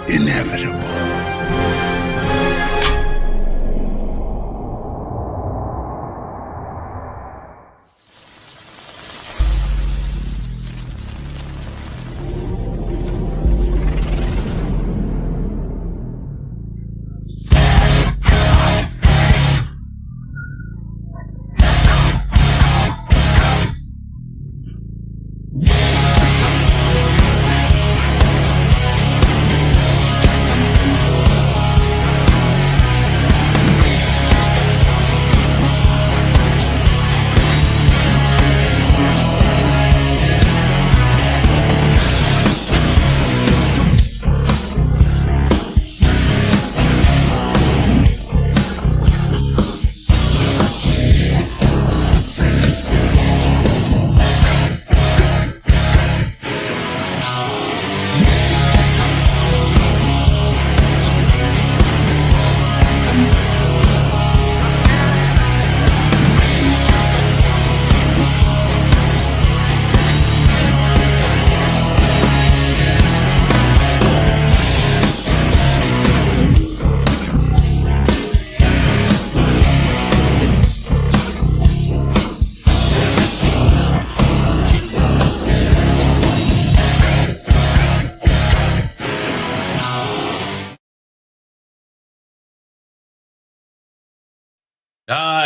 inevitable.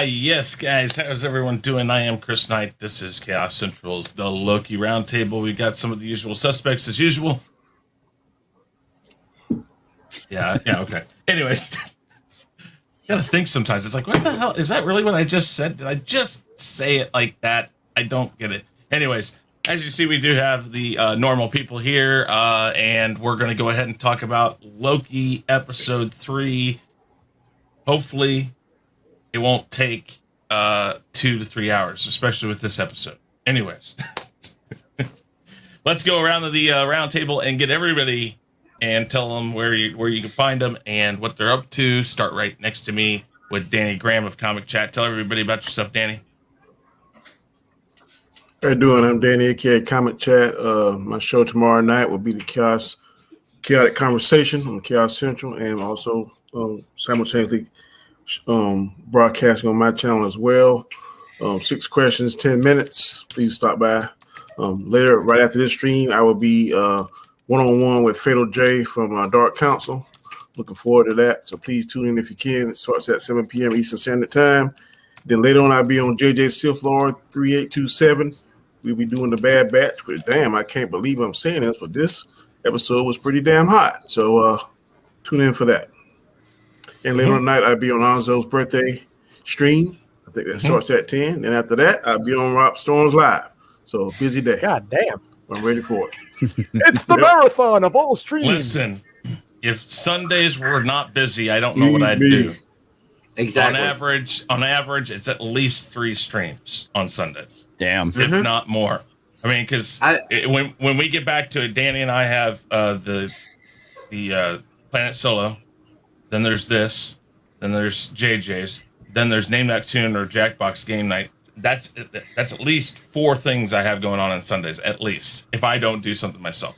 Yes, guys, how's everyone doing? I am Chris Knight. This is Chaos Central's The Loki Roundtable. We got some of the usual suspects as usual. Yeah, okay. Anyways, gotta think sometimes. It's like, what the hell? Is that really what I just said? Did I just say it like that? I don't get it. Anyways, as you see, we do have the normal people here, and we're going to go ahead and talk about Loki Episode 3. Hopefully, it won't take 2 to 3 hours, especially with this episode. Anyways, let's go around to the round table and get everybody and tell them where you can find them and what they're up to. Start right next to me with Danny Graham of Comic Chat. Tell everybody about yourself, Danny. How you doing? I'm Danny, aka Comic Chat. My show tomorrow night will be the Chaotic Conversation on Chaos Central, and also simultaneously broadcasting on my channel as well. 6 questions, 10 minutes. Please stop by. Later, right after this stream, I will be one-on-one with Fatal J from Dark Council. Looking forward to that. So please tune in if you can. It starts at 7 p.m. Eastern Standard Time. Then later on, I'll be on JJ Sith Lord 3827. We'll be doing the Bad Batch. But damn, I can't believe I'm saying this, but this episode was pretty damn hot. So tune in for that. And later on tonight, I'll be on Anzo's birthday stream. I think that starts at 10. And after that, I'll be on Rob Storm's Live. So busy day. God damn. I'm ready for it. It's the marathon of all streams. Listen, if Sundays were not busy, I don't know what I'd do. Exactly. On average, it's at least 3 streams on Sundays. Damn. If not more. I mean, because when we get back to it, Danny and I have the Planet Solo. Then there's this. Then there's JJ's. Then there's Name That Tune or Jackbox Game Night. That's at least 4 things I have going on Sundays, at least, if I don't do something myself.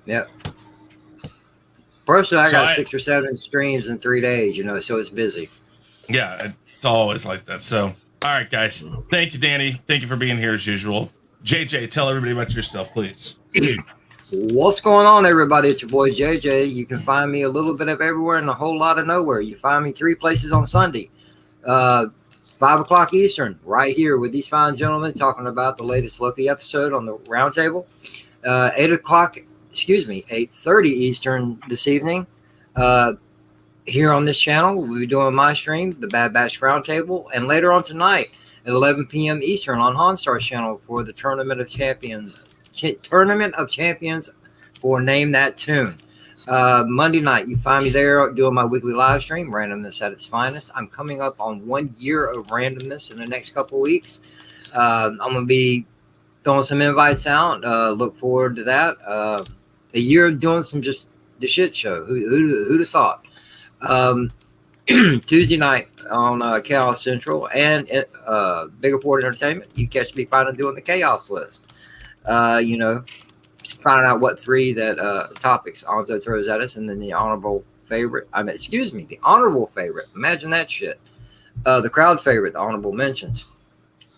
Yep. Personally, I got 6 or 7 streams in 3 days, so it's busy. Yeah, it's always like that. So, all right, guys. Thank you, Danny. Thank you for being here as usual. JJ, tell everybody about yourself, please. What's going on, everybody? It's your boy JJ. You can find me a little bit of everywhere and a whole lot of nowhere. You find me 3 places on Sunday. 5 o'clock Eastern, right here with these fine gentlemen talking about the latest Loki episode on the Roundtable. 8:30 Eastern this evening. Here on this channel, we'll be doing my stream, the Bad Batch Roundtable, and later on tonight at 11 p.m. Eastern on Honstar's channel for the Tournament of Champions for Name That Tune. Monday night, you find me there doing my weekly live stream, Randomness at its Finest. I'm coming up on 1 year of randomness in the next couple of weeks. I'm going to be throwing some invites out. Look forward to that. A year of doing some just the shit show. Who'd have thought? Tuesday night on Chaos Central and Bigger Port Entertainment, you catch me finally doing the Chaos list. find out what three that topics Alonzo throws at us, and then the honorable favorite. The honorable favorite. Imagine that shit. The crowd favorite, the honorable mentions.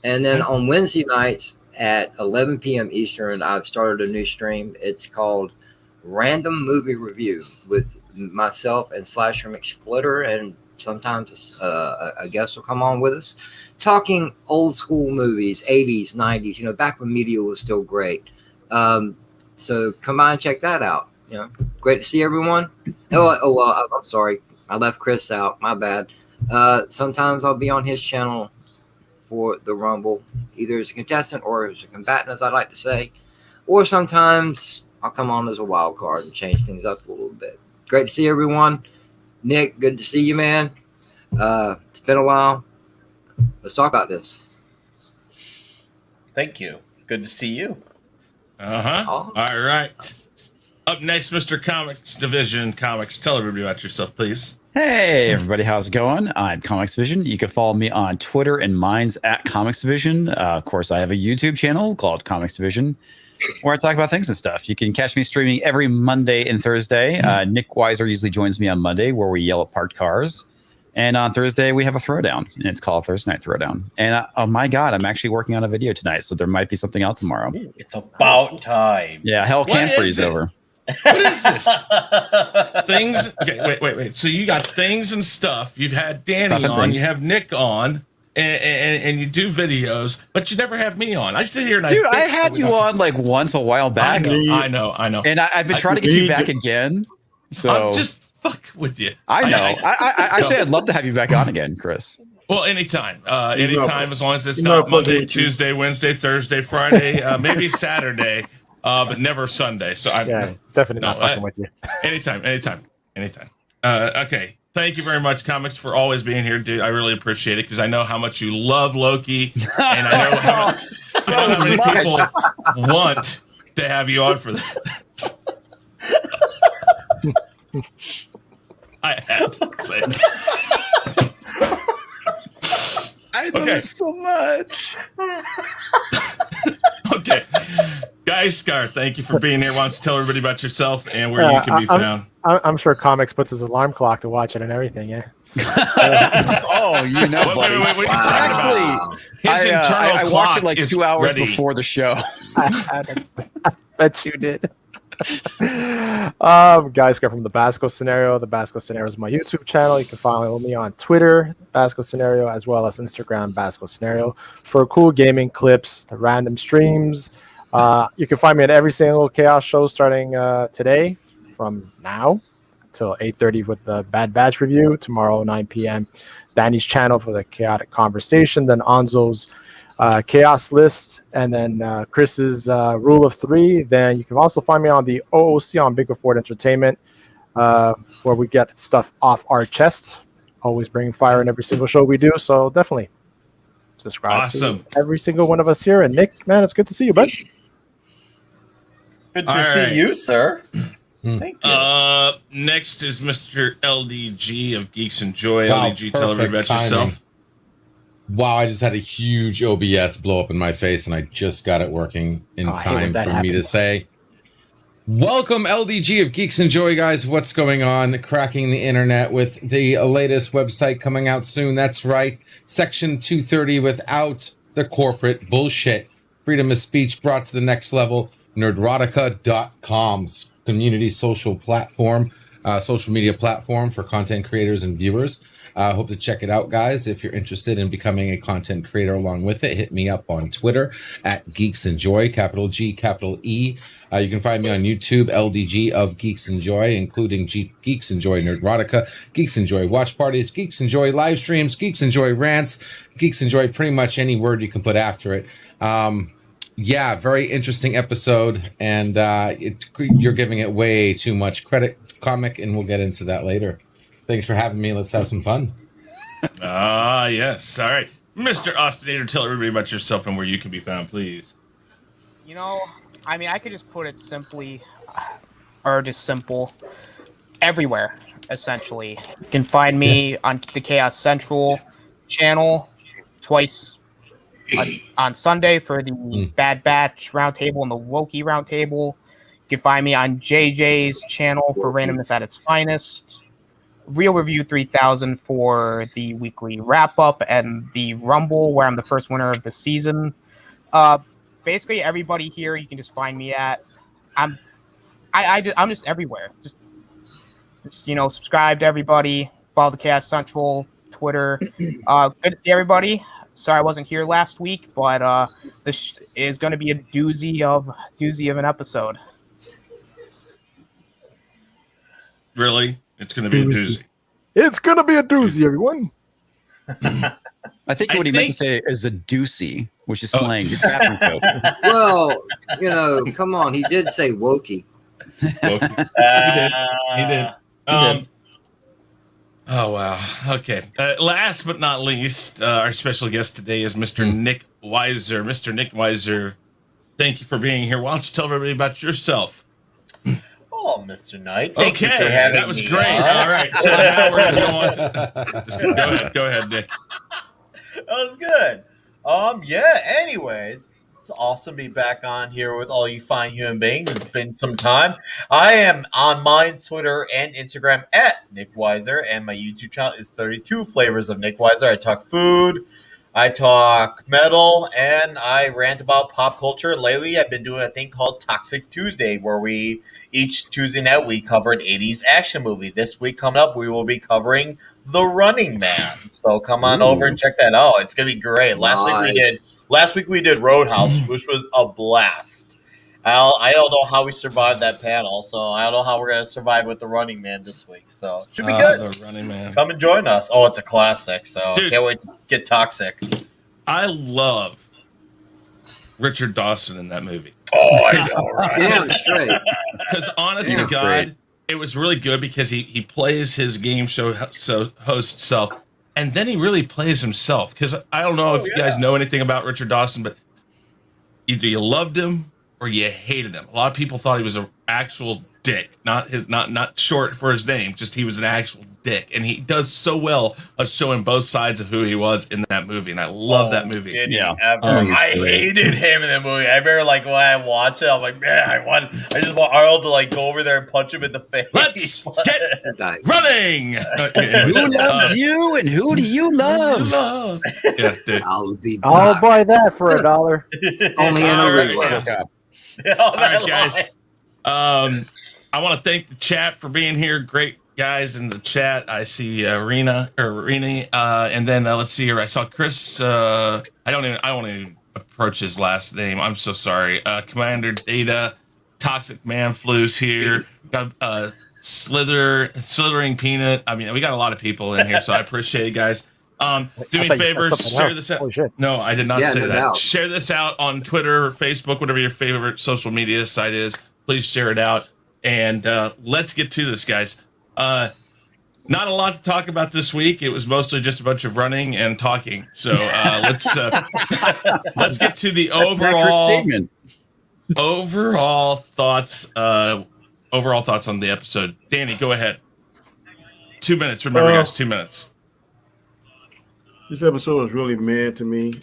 And then on Wednesday nights at 11 p.m. Eastern, I've started a new stream. It's called Random Movie Review with myself and Slasher McSplitter, and sometimes a guest will come on with us, talking old school movies, 80s, 90s, back when media was still great. So come by and check that out. Great to see everyone. I'm sorry. I left Chris out. My bad. Sometimes I'll be on his channel for the Rumble, either as a contestant or as a combatant, as I like to say. Or sometimes I'll come on as a wild card and change things up a little bit. Great to see everyone. Nick, good to see you, man. It's been a while. Let's talk about this. Thank you. Good to see you. All right. Up next, Mr. Comics Division Comics. Tell everybody about yourself, please. Hey, everybody. How's it going? I'm Comics Division. You can follow me on Twitter, and mine's at Comics Division. Of course, I have a YouTube channel called Comics Division where I talk about things and stuff. You can catch me streaming every Monday and Thursday. Nick Weiser usually joins me on Monday where we yell at parked cars. And on Thursday, we have a throwdown, and it's called Thursday Night Throwdown. And oh my God, I'm actually working on a video tonight, so there might be something out tomorrow. It's about time. Yeah, hell can What freeze is it? over. What is this? Things. Okay, wait. So you got things and stuff. You've had Danny Stuff and on. things. You have Nick on, and you do videos, but you never have me on. I sit here and Dude, I had you on like once a while back. I know. And I've been trying to get you back again. So I'm just fuck with you. I know. I actually, I'd love to have you back on again, Chris. Well, anytime. Anytime, as long as it's you know, not Monday, fucking- Tuesday, Wednesday, Thursday, Friday, maybe Saturday, but never Sunday. So I'm Definitely not No, fucking with you. anytime. Okay. Thank you very much, Comics, for always being here, dude. I really appreciate it because I know how much you love Loki, and I know how many people want to have you on for that. I had to say it. I love Okay. it so much. Okay. Guy Scar, thank you for being here. Why don't you tell everybody about yourself and where you can be found? I'm sure Comics puts his alarm clock to watch it and everything, yeah. Oh, you know, Wait, buddy. what are you talking about? His internal I clock watched it like is 2 hours ready. before the show. I bet you did. Guys, go from the Basco Scenario. The Basco Scenario is my YouTube channel. You can follow me on Twitter, Basco Scenario, as well as Instagram, Basco Scenario, for cool gaming clips, the random streams. You can find me at every single Khaos show starting today from now till 8:30 with the Bad Batch review. Tomorrow, 9 p.m. Danny's channel for the Chaotic Conversation. Then Anzo's Chaos List, and then Chris's Rule of Three. Then you can also find me on the OOC on Bigger Ford Entertainment, where we get stuff off our chest. Always bringing fire in every single show we do. So definitely subscribe Awesome. to every single one of us here. And Nick, man, it's good to see you, bud. Good to All right. see you, sir. Thank you. Next is Mr. LDG of Geeks and Joy. Wow, LDG, tell everybody about perfect timing. yourself. Wow, I just had a huge OBS blow up in my face, and I just got it working in Oh, I hate time when that for me to happens. say, welcome, LDG of Geeks and Joy, guys. What's going on? Cracking the internet with the latest website coming out soon. That's right. Section 230 without the corporate bullshit. Freedom of speech brought to the next level. Nerdrotica.com's community social platform, social media platform for content creators and viewers. Hope to check it out, guys. If you're interested in becoming a content creator along with it, hit me up on Twitter at Geeks and Joy, capital G, capital E. You can find me on YouTube, LDG of Geeks and Joy, including Geeks and Joy Nerdrotica, Geeks and Joy watch parties, Geeks and Joy live streams, Geeks and Joy rants, Geeks and Joy, pretty much any word you can put after it. Yeah, very interesting episode, and you're giving it way too much credit, comic, and we'll get into that later. Thanks for having me. Let's have some fun. Yes. All right. Mr. Austinator, tell everybody about yourself and where you can be found, please. I could just put it simply, or just simple, everywhere, essentially. You can find me on the Chaos Central channel twice on Sunday for the Bad Batch Roundtable and the Loki Roundtable. You can find me on JJ's channel for randomness at its finest. Real Review 3000 for the weekly wrap up, and the Rumble where I'm the first winner of the season. Basically, everybody here you can just find me at. I'm just everywhere. Just subscribe to everybody. Follow the Chaos Central Twitter. Good to see everybody. Sorry I wasn't here last week, but this is going to be a doozy of an episode. Really? It's going to be a doozy. It's going to be a doozy, everyone. I think what he meant to say is a doozy, which is slang. Well, come on. He did say wokey. He did. Oh, wow. Okay. Last but not least, our special guest today is Mr. Nick Weiser. Mr. Nick Weiser, thank you for being here. Why don't you tell everybody about yourself? Oh, Mr. Knight. Thank you for Okay, having that was me great. on. All right. So now we're going to go on to... Just go ahead, Nick. That was good. Anyways, it's awesome to be back on here with all you fine human beings. It's been some time. I am on mine, Twitter, and Instagram at Nick Weiser, and my YouTube channel is 32 Flavors of Nick Weiser. I talk food, I talk metal, and I rant about pop culture. Lately, I've been doing a thing called Toxic Tuesday, where each Tuesday night we cover an 80s action movie. This week coming up, we will be covering The Running Man. So come on over and check that out. It's gonna be great. Last week we did Roadhouse, which was a blast. I don't know how we survived that panel, so I don't know how we're gonna survive with The Running Man this week. So should be good. The Running Man. Come and join us. Oh, it's a classic. So Dude, can't wait to get toxic. I love Richard Dawson in that movie. Oh, I know, right? Damn straight. Because honest to God, great. it was really good because he plays his game show host self, and then he really plays himself. Because I don't know if you guys know anything about Richard Dawson, but either you loved him or you hated him. A lot of people thought he was an actual dick, not short for his name, just he was an actual dick, and he does so well of showing both sides of who he was in that movie, and I love that movie. Did he Yeah. ever? I great. hated him in that movie. I remember, like, when I watched it, I'm like, man, I just want Arnold to, like, go over there and punch him in the face. Let's get Nice. running. Who loves you and who do you love? Yes, dude. I'll be I'll back. buy that for $1. Only in All a right, week. yeah. All right, guys. I want to thank the chat for being here. Great guys in the chat. I see Rena, and then let's see here. I saw Chris. I won't even approach his last name. I'm so sorry. Commander Data, Toxic Man Flu's here. Got Slithering Peanut. I mean, we got a lot of people in here, so I appreciate it, guys. Do me a favor, share this out. Holy shit. No, I did not say no that. doubt. Share this out on Twitter, Facebook, whatever your favorite social media site is. Please share it out. And let's get to this, guys. Not a lot to talk about this week. It was mostly just a bunch of running and talking. So let's get to the overall thoughts. Overall thoughts on the episode. Danny, go ahead. 2 minutes. Remember, guys, 2 minutes. This episode was really mad to me.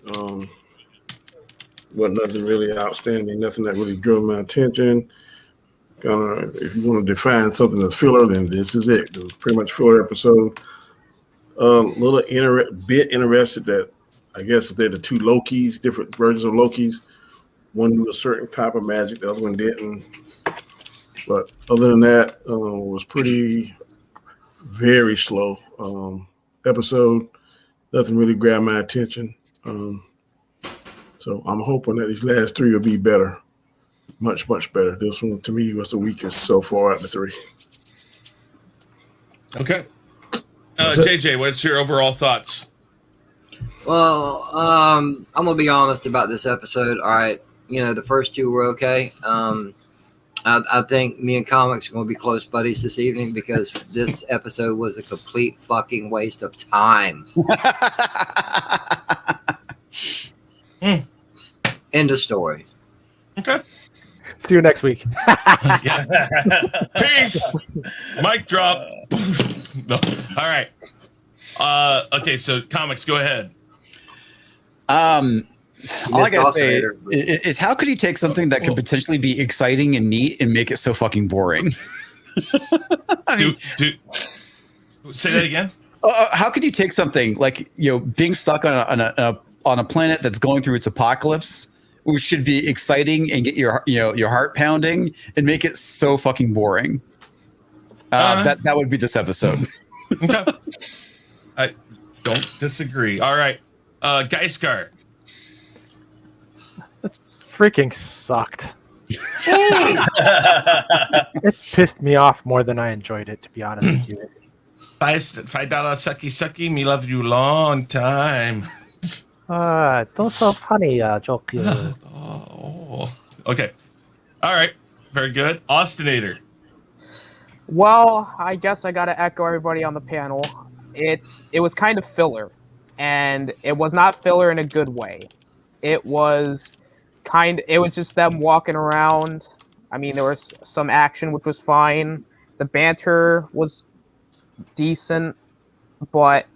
Wasn't nothing really outstanding, nothing that really drew my attention. If you want to define something as filler, then this is it. It was pretty much a filler episode. Bit interested that I guess if they're the two Lokis, different versions of Lokis, one knew a certain type of magic, the other one didn't. But other than that, it was very slow episode. Nothing really grabbed my attention. So I'm hoping that these last three will be better. Much, much better. This one, to me, was the weakest so far out of the three. Okay. JJ, what's your overall thoughts? Well, I'm gonna be honest about this episode. All right, the first two were okay. I think me and Comics are gonna be close buddies this evening because this episode was a complete fucking waste of time. End of story. Okay. See you next week. Yeah. Peace. Mic drop. No. All right. Okay, so Comics, go ahead. All I missed gotta say Alternator. is how could you take something that could potentially be exciting and neat and make it so fucking boring? Say that again. How could you take something like being stuck on a planet that's going through its apocalypse, which should be exciting and get your heart pounding, and make it so fucking boring? That would be this episode. Okay. I don't disagree. All right, Geisgar. Freaking sucked. It pissed me off more than I enjoyed it, to be honest with you. $5 sucky. Me love you long time. Don't so funny, joke. Oh. Okay. All right. Very good. Austinator. Well, I guess I gotta echo everybody on the panel. It was kind of filler, and it was not filler in a good way. It was just them walking around. I mean, there was some action, which was fine. The banter was decent, but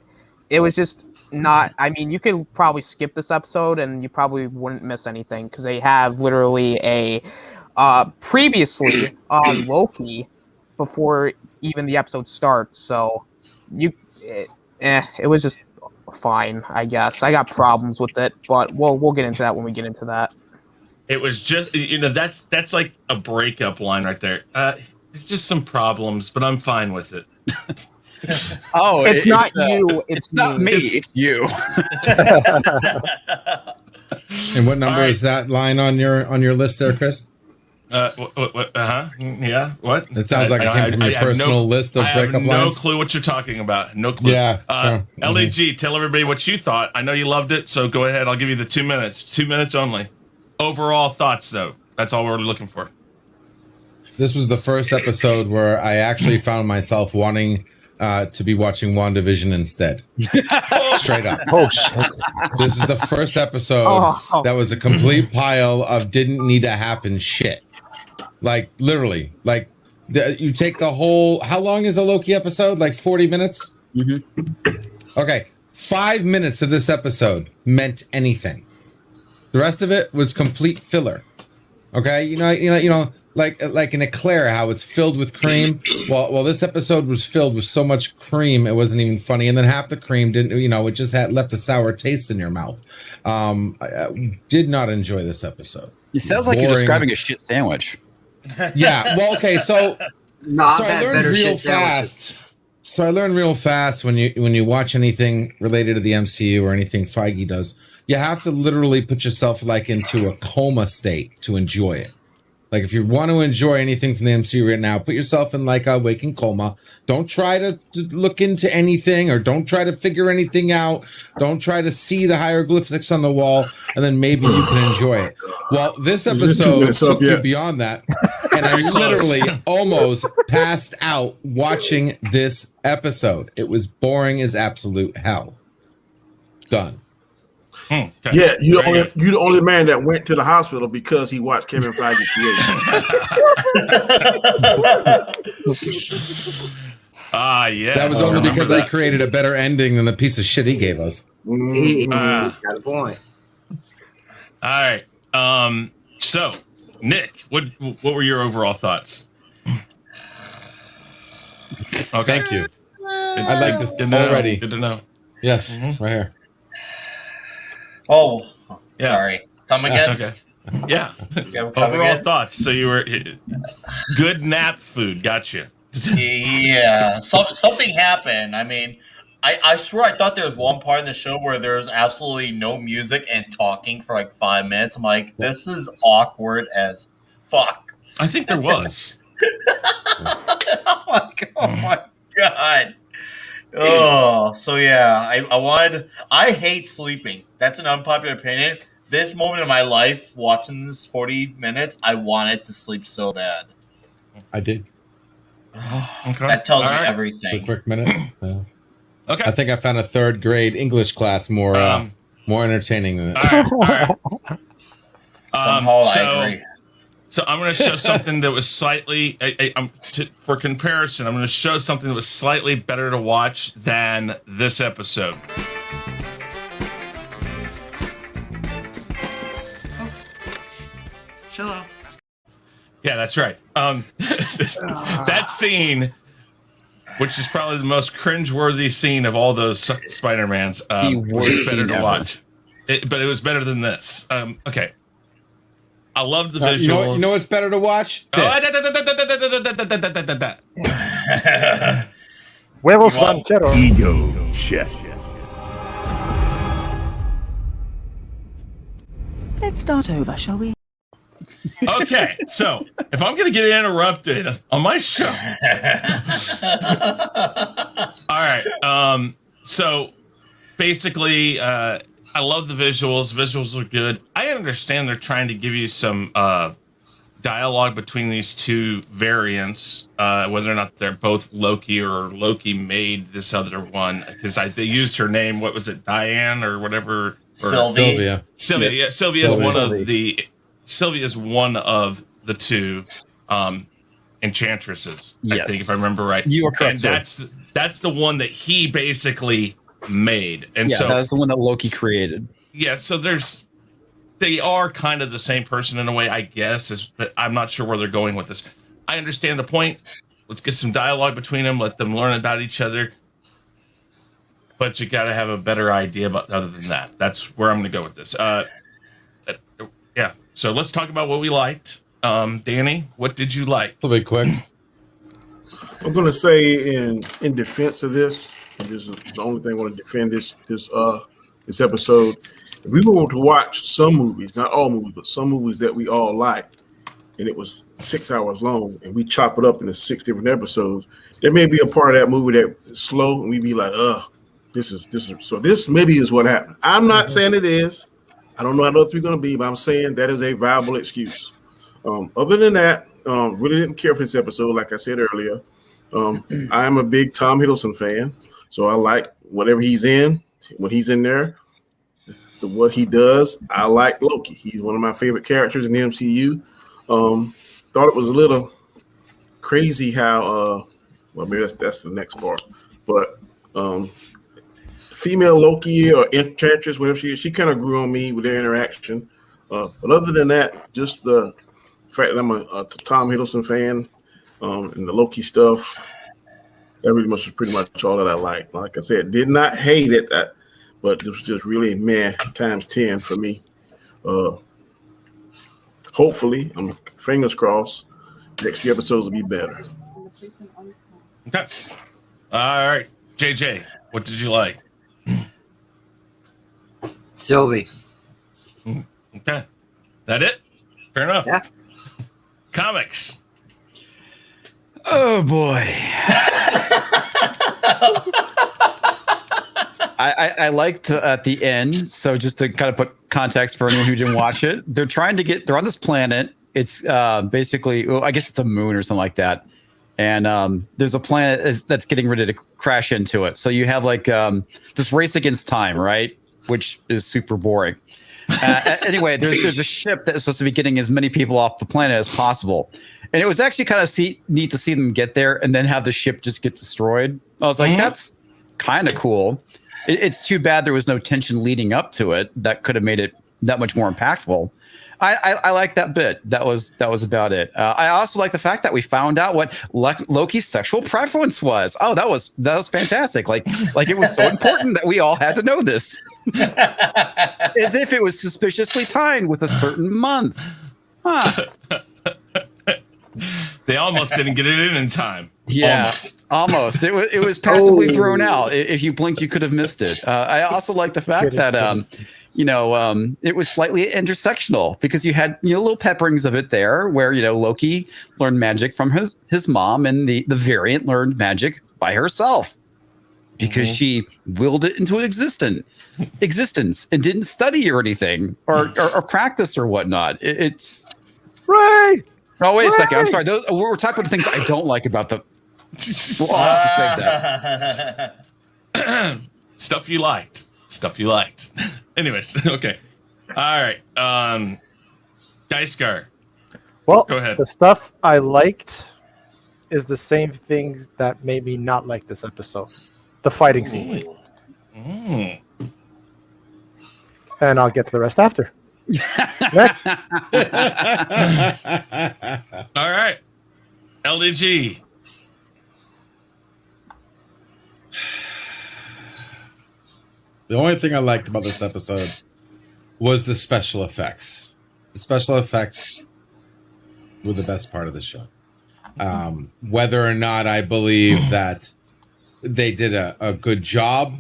it was just not. I mean, you could probably skip this episode and you probably wouldn't miss anything, because they have literally a previously on Loki before even the episode starts. So it was just fine, I guess. I got problems with it, but we'll get into that when we get into that. It was just, that's like a breakup line right there. There's just some problems, but I'm fine with it. Oh, it's not you. It's not me. It's you. And what number is that line on your list there, Chris? Yeah. What? It sounds like it came from your personal list of breakup lines. I have no clue what you're talking about. No clue. Yeah. LAG, tell everybody what you thought. I know you loved it, so go ahead. I'll give you the 2 minutes. 2 minutes only. Overall thoughts, though. That's all we're looking for. This was the first episode where I actually found myself wanting to be watching WandaVision instead. Straight up. Oh, shit. This is the first episode that was a complete pile of didn't need to happen shit. Like, literally. Like, you take the whole... How long is a Loki episode? Like 40 minutes? Mm-hmm. Okay. 5 minutes of this episode meant anything. The rest of it was complete filler. Okay? You know, like an eclair, how it's filled with cream. Well, this episode was filled with so much cream, it wasn't even funny. And then half the cream didn't, it just left a sour taste in your mouth. I did not enjoy this episode. It sounds like you're describing a shit sandwich. Yeah. Well, okay. So I learned real fast. So I learned real fast when you watch anything related to the MCU or anything Feige does, you have to literally put yourself like into a coma state to enjoy it. Like, if you want to enjoy anything from the MCU right now, put yourself in like a waking coma. Don't try to look into anything, or don't try to figure anything out. Don't try to see the hieroglyphics on the wall, and then maybe you can enjoy it. Well, this episode took you beyond that, and I literally almost passed out watching this episode. It was boring as absolute hell. Done. Okay. Yeah, you the only man that went to the hospital because he watched Kevin Feige's creation. Yeah. That was only because I created a better ending than the piece of shit he gave us. Got a point. All right. So, Nick, what were your overall thoughts? Okay. Thank you. I like this already. Good to know. Yes, right here. Oh, yeah. Sorry. Come again? Okay. Yeah. Overall thoughts. So you were good nap food. Gotcha. Yeah. Something happened. I mean, I swear I thought there was one part in the show where there was absolutely no music and talking for like 5 minutes. I'm like, this is awkward as fuck. I think there was. Oh my god. Oh, so yeah, I hate sleeping. That's an unpopular opinion. This moment in my life, watching this 40 minutes, I wanted to sleep so bad. I did. Okay. That tells you everything. A quick minute. Yeah. Okay. I think I found a 3rd grade English class more entertaining than it. All right. Somehow I agree. So I'm going to show something that was slightly, for comparison, I'm going to show something that was slightly better to watch than this episode. Yeah, that's right. That scene, which is probably the most cringeworthy scene of all those Spider-Mans, was better to watch. But it was better than this. Okay. I loved the visuals. You know what's better to watch? Huevos ranchero. Ego check. Let's start over, shall we? Okay, so if I'm going to get interrupted on my show. All right. So basically, I love the visuals. Visuals are good. I understand they're trying to give you some dialogue between these two variants, whether or not they're both Loki or Loki made this other one. Because they used her name. What was it? Diane or whatever? Or Sylvia. Yeah, Sylvia is one of the. Sylvia is one of the two enchantresses. Yes. I think, if I remember right. You are correct. And that's the one that he basically made. And so that's the one that Loki created. Yeah, so they are kind of the same person in a way, I guess, but I'm not sure where they're going with this. I understand the point. Let's get some dialogue between them, let them learn about each other. But you got to have a better idea about other than that. That's where I'm going to go with this. Yeah. So let's talk about what we liked. Danny, what did you like? A little bit quick. I'm going to say in defense of this, this is the only thing I want to defend this episode. If we were to watch some movies, not all movies, but some movies that we all liked, and it was 6 hours long, and we chop it up into 6 different episodes, there may be a part of that movie that's slow, and we'd be like, this is. So this maybe is what happened. I'm not saying it is. I don't know how else we're going to be, but I'm saying that is a viable excuse. Other than that, really didn't care for this episode, like I said earlier. I am a big Tom Hiddleston fan, so I like whatever he's in, when he's in there, what he does. I like Loki. He's one of my favorite characters in the MCU. Thought it was a little crazy how, well, maybe that's the next part, but female Loki or Enchantress, whatever she kind of grew on me with their interaction. But other than that, just the fact that I'm a Tom Hiddleston fan and the Loki stuff, that really much is pretty much all that I like. Like I said, did not hate it, but it was just really times 10 for me. Hopefully, I'm fingers crossed, next few episodes will be better. Okay. All right. JJ, what did you like? Sylvie. Okay. That it? Fair enough. Yeah. Comics. Oh boy. I liked at the end, so just to kind of put context for anyone who didn't watch it, they're on this planet. It's basically, well, I guess it's a moon or something like that. And there's a planet that's getting ready to crash into it. So you have like this race against time, right? Which is super boring. Anyway, there's a ship that is supposed to be getting as many people off the planet as possible. And it was actually kind of neat to see them get there and then have the ship just get destroyed. I was like, that's kind of cool. It's too bad there was no tension leading up to it. That could have made it that much more impactful. I like that bit. That was about it. I also like the fact that we found out what Loki's sexual preference was. Oh, that was fantastic. Like it was so important that we all had to know this. As if it was suspiciously timed with a certain month. Huh. They almost didn't get it in time. Yeah, almost. It was passively thrown out. If you blinked, you could have missed it. I also like the fact that it was slightly intersectional because you had little pepperings of it there, where Loki learned magic from his mom, and the variant learned magic by herself because she willed it into existence and didn't study or anything or practice or whatnot. It's right. Oh, wait a second. I'm sorry. We're talking about the things I don't like about the stuff you liked. Anyways, okay. All right. Geisgar. Well, go ahead. The stuff I liked is the same things that made me not like this episode. The fighting scenes. And I'll get to the rest after. Next. All right. LDG. The only thing I liked about this episode was the special effects. The special effects were the best part of the show. Whether or not I believe that they did a good job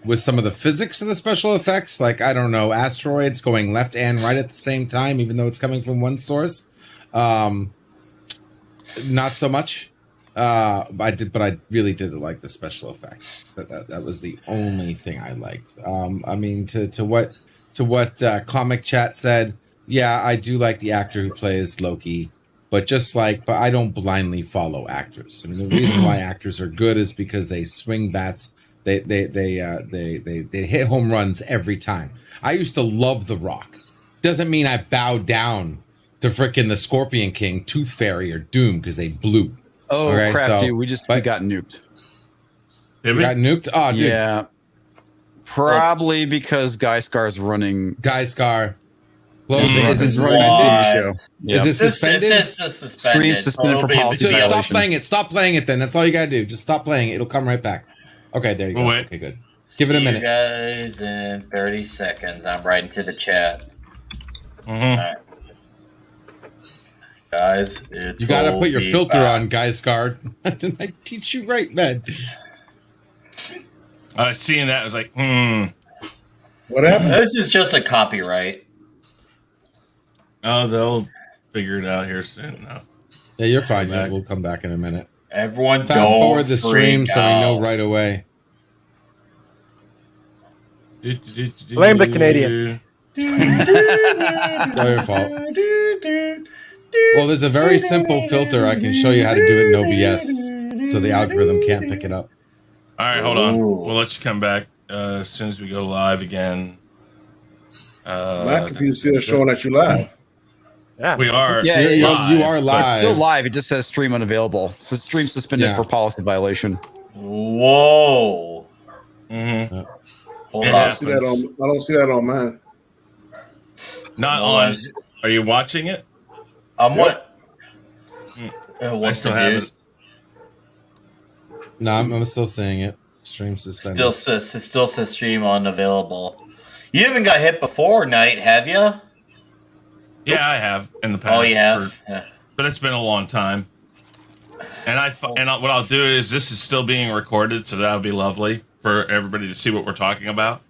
with some of the physics of the special effects, like, I don't know, asteroids going left and right at the same time, even though it's coming from one source. Not so much. But I really did like the special effects. That was the only thing I liked. I mean, to what Comic Chat said, yeah, I do like the actor who plays Loki, but I don't blindly follow actors. I mean, the reason why actors are good is because they swing bats. They hit home runs every time. I used to love The Rock. Doesn't mean I bow down to frickin' the Scorpion King, Tooth Fairy, or Doom because they blew. Oh, right, crap, so, dude. We got nuked. Did we? Got nuked? Oh, dude. Yeah. Probably because Guy Scar's running. Guy Scar. Is it suspended? Is it suspended? It's just suspended. Stream suspended for policy violation. Stop playing it. Stop playing it then. That's all you gotta do. Just stop playing it. It'll come right back. Okay, there you go. Wait. Okay, good. Give it a minute. You guys in 30 seconds. I'm writing to the chat. All right. Guys, you gotta put your filter on, Guy Scar. Didn't I teach you right, man? Seeing that, I was like, What happened? This is just a copyright. Oh, they'll figure it out here soon. No. Yeah, you're fine. Yeah, we'll come back in a minute. Everyone, fast forward the stream so we know right away. Blame the Canadian. It's all your fault. Well, there's a very simple filter. I can show you how to do it in OBS so the algorithm can't pick it up. All right, hold on. We'll let you come back as soon as we go live again. My computer's still showing that you live. Yeah, we are. Yeah, you are live. It's still live. It just says stream unavailable. So stream suspended for policy violation. Whoa. Mm-hmm. Hold I don't see that on mine. Not on. Are you watching it? What? I still have it. No, I'm still saying it. Stream suspended. Still says stream unavailable. You haven't got hit before, Knight, have you? Yeah, I have in the past. Oh, you have? Yeah. But it's been a long time. And what I'll do is this is still being recorded, so that'll be lovely for everybody to see what we're talking about.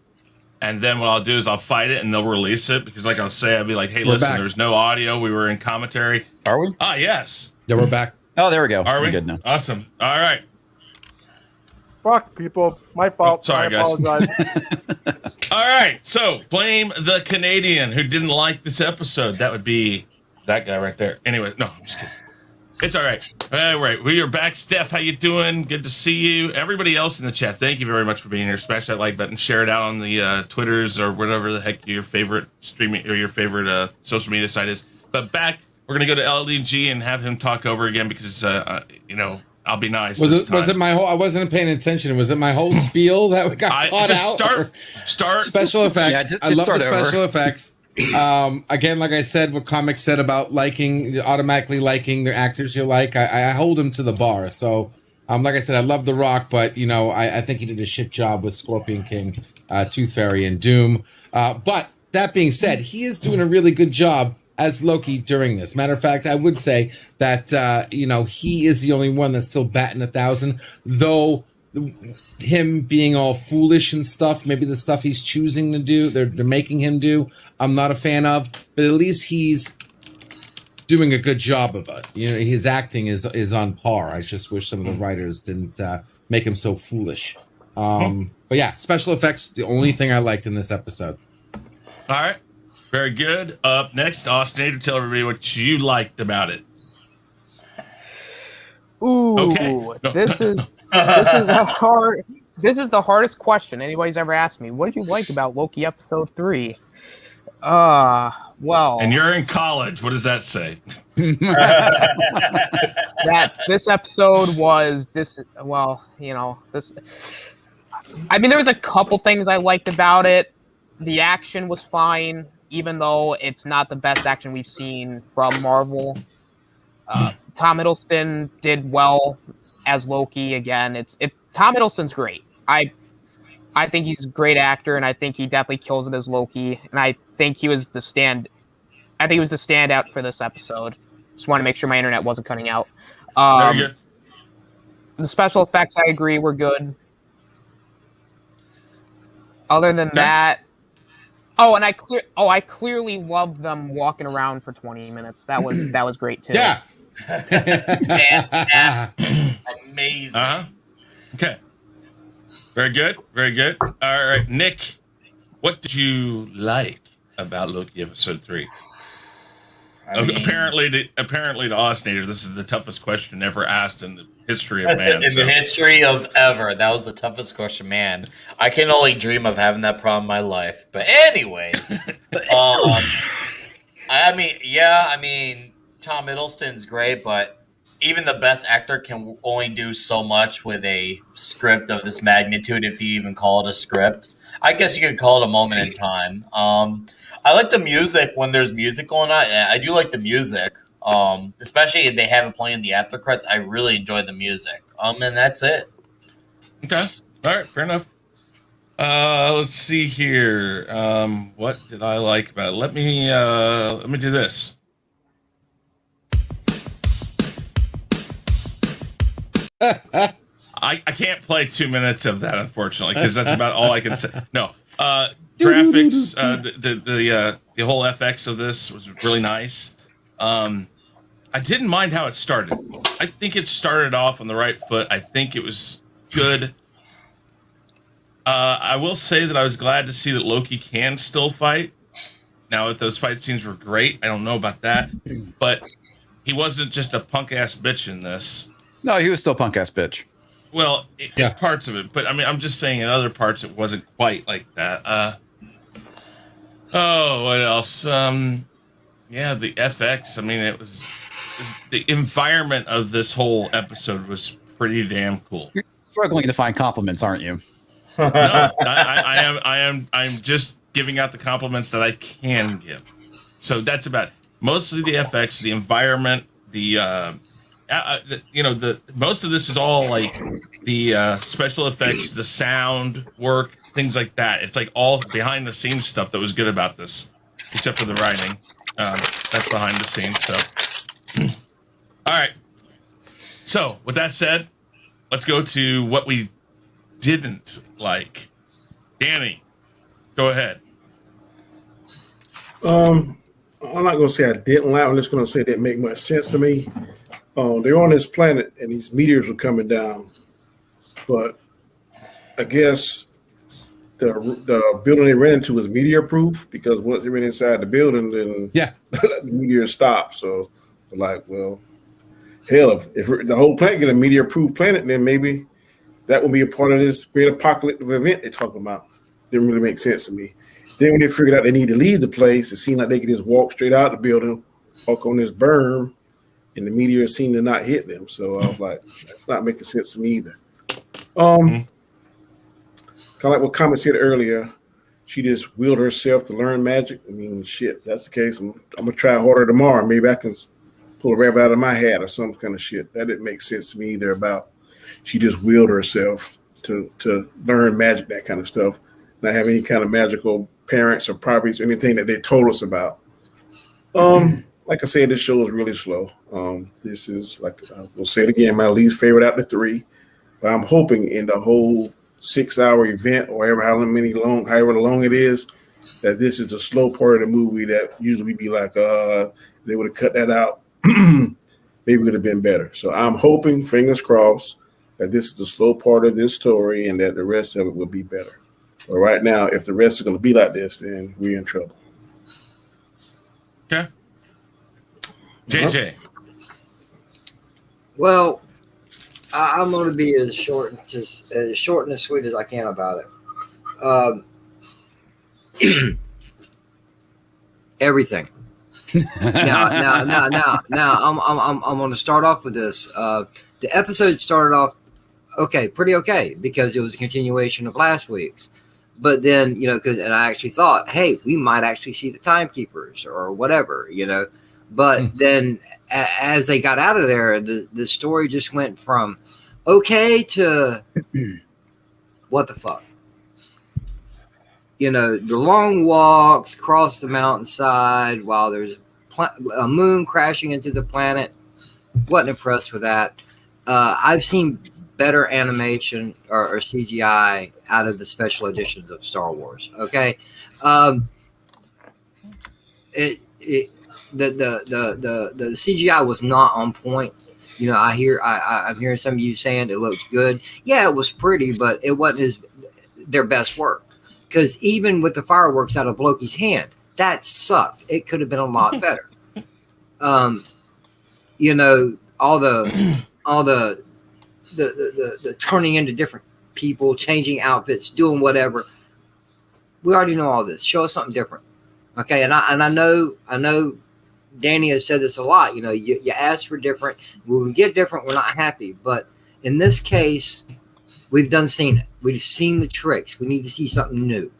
And then what I'll do is I'll fight it and they'll release it because, like I'll say, I'll be like, "Hey, listen, there's no audio. We were in commentary." Are we? Ah, yes. Yeah, we're back. Oh, there we go. Are we? We're good now. Awesome. All right. Fuck, people. My fault. Sorry, guys. Apologize. All right. So blame the Canadian who didn't like this episode. That would be that guy right there. Anyway, no, I'm just kidding. It's all right. All right. We are back. Steph, how you doing? Good to see you. Everybody else in the chat, thank you very much for being here. Smash that like button. Share it out on the Twitters or whatever the heck your favorite streaming or your favorite social media site is. But back, we're going to go to LDG and have him talk over again because, I'll be nice. Was it my whole? I wasn't paying attention. Was it my whole spiel that we got caught out? Start special effects. Yeah, just I love the start special over. effects. Again, like I said, what comics said about automatically liking the actors you like. I hold them to the bar. So, like I said, I love The Rock, but I think he did a shit job with Scorpion King, Tooth Fairy, and Doom. But that being said, he is doing a really good job as Loki during this. Matter of fact, I would say that he is the only one that's still batting 1,000, though him being all foolish and stuff, maybe the stuff he's choosing to do, they're making him do, I'm not a fan of, but at least he's doing a good job of it. His acting is on par. I just wish some of the writers didn't make him so foolish. But yeah, special effects, the only thing I liked in this episode. All right. Very good. Up next, Austinator, tell everybody what you liked about it. Ooh, Okay. this is a hard. This is the hardest question anybody's ever asked me. What did you like about Loki episode 3? Well, And you're in college. What does that say? that this episode was this. Well, this. I mean, there was a couple things I liked about it. The action was fine. even though it's not the best action we've seen from Marvel. Tom Hiddleston did well as Loki again. Tom Hiddleston's great. I think he's a great actor, and I think he definitely kills it as Loki. And I think he was the standout for this episode. Just want to make sure my internet wasn't cutting out. Very good. The special effects, I agree, were good. Other than that, I clearly loved them walking around for 20 minutes. That was great too. Yeah. Amazing. Okay. Very good. Very good. All right, Nick, what did you like about Loki episode 3? Apparently to Osnator, this is the toughest question ever asked in the history of man. In the history of ever, that was the toughest question, man. I can only dream of having that problem in my life. But anyways, I mean, Tom Hiddleston's great, but even the best actor can only do so much with a script of this magnitude, if you even call it a script. I guess you could call it a moment in time. I like the music when there's music going on. I do like the music, especially if they have it playing the after credits. I really enjoy the music. And that's it. Okay. All right. Fair enough. Let's see here. What did I like about it? Let me do this. I can't play 2 minutes of that, unfortunately, because that's about all I can say. No. Graphics, the whole FX of this was really nice. I didn't mind how it started. I think it started off on the right foot. I think it was good. I will say that I was glad to see that Loki can still fight. Now, if those fight scenes were great, I don't know about that, but he wasn't just a punk ass bitch in this. No, he was still punk ass bitch. Well, parts of it, but I mean, I'm just saying in other parts it wasn't quite like that. What else? The FX. I mean, it was the environment of this whole episode was pretty damn cool. You're struggling to find compliments, aren't you? No, I am. I'm just giving out the compliments that I can give. So that's about it. Mostly the FX, the environment, the most of this is all like the special effects, the sound work, things like that. It's like all behind the scenes stuff that was good about this, except for the writing. That's behind the scenes. So, all right. So with that said, let's go to what we didn't like. Danny, go ahead. I'm not going to say I didn't like. I'm just going to say it didn't make much sense to me. They're on this planet and these meteors were coming down, but I guess the building they ran into was meteor proof, because once they went inside the building, then the meteor stopped. So like, well, hell, if the whole planet get a meteor proof planet, then maybe that will be a part of this great apocalyptic event they're talking about. Didn't really make sense to me. Then when they figured out they need to leave the place, it seemed like they could just walk straight out the building, walk on this berm, and the meteor seemed to not hit them. So I was like, that's not making sense to me either. Kind of like what Comet said earlier, she just willed herself to learn magic. I mean, shit, if that's the case, I'm going to try harder tomorrow. Maybe I can pull a rabbit out of my hat or some kind of shit. That didn't make sense to me either, about she just willed herself to learn magic, that kind of stuff. Not have any kind of magical parents or properties or anything that they told us about. Like I said, this show is really slow. This is, like, we'll say it again, my least favorite out of the 3. But I'm hoping in the whole 6-hour event, or however long it is, that this is the slow part of the movie that usually be like, they would have cut that out. Maybe it would have been better. So I'm hoping, fingers crossed, that this is the slow part of this story and that the rest of it will be better. But right now, if the rest is going to be like this, then we're in trouble. Okay. JJ. Well, I'm going to be as short and as sweet as I can about it. Everything. Now, I'm going to start off with this. The episode started off pretty okay, because it was a continuation of last week's. But then, and I actually thought, hey, we might actually see the timekeepers or whatever, But then as they got out of there, the story just went from okay to what the fuck? The long walks across the mountainside while there's a moon crashing into the planet. Wasn't impressed with that. I've seen better animation or CGI out of the special editions of Star Wars. Okay, the CGI was not on point. I'm hearing some of you saying it looked good. Yeah, it was pretty, but it wasn't their best work. Because even with the fireworks out of Loki's hand, that sucked. It could have been a lot better. All the turning into different people, changing outfits, doing whatever. We already know all this. Show us something different, okay? And I know Danny has said this a lot. You ask for different. When we get different, we're not happy. But in this case, we've seen it. We've seen the tricks. We need to see something new.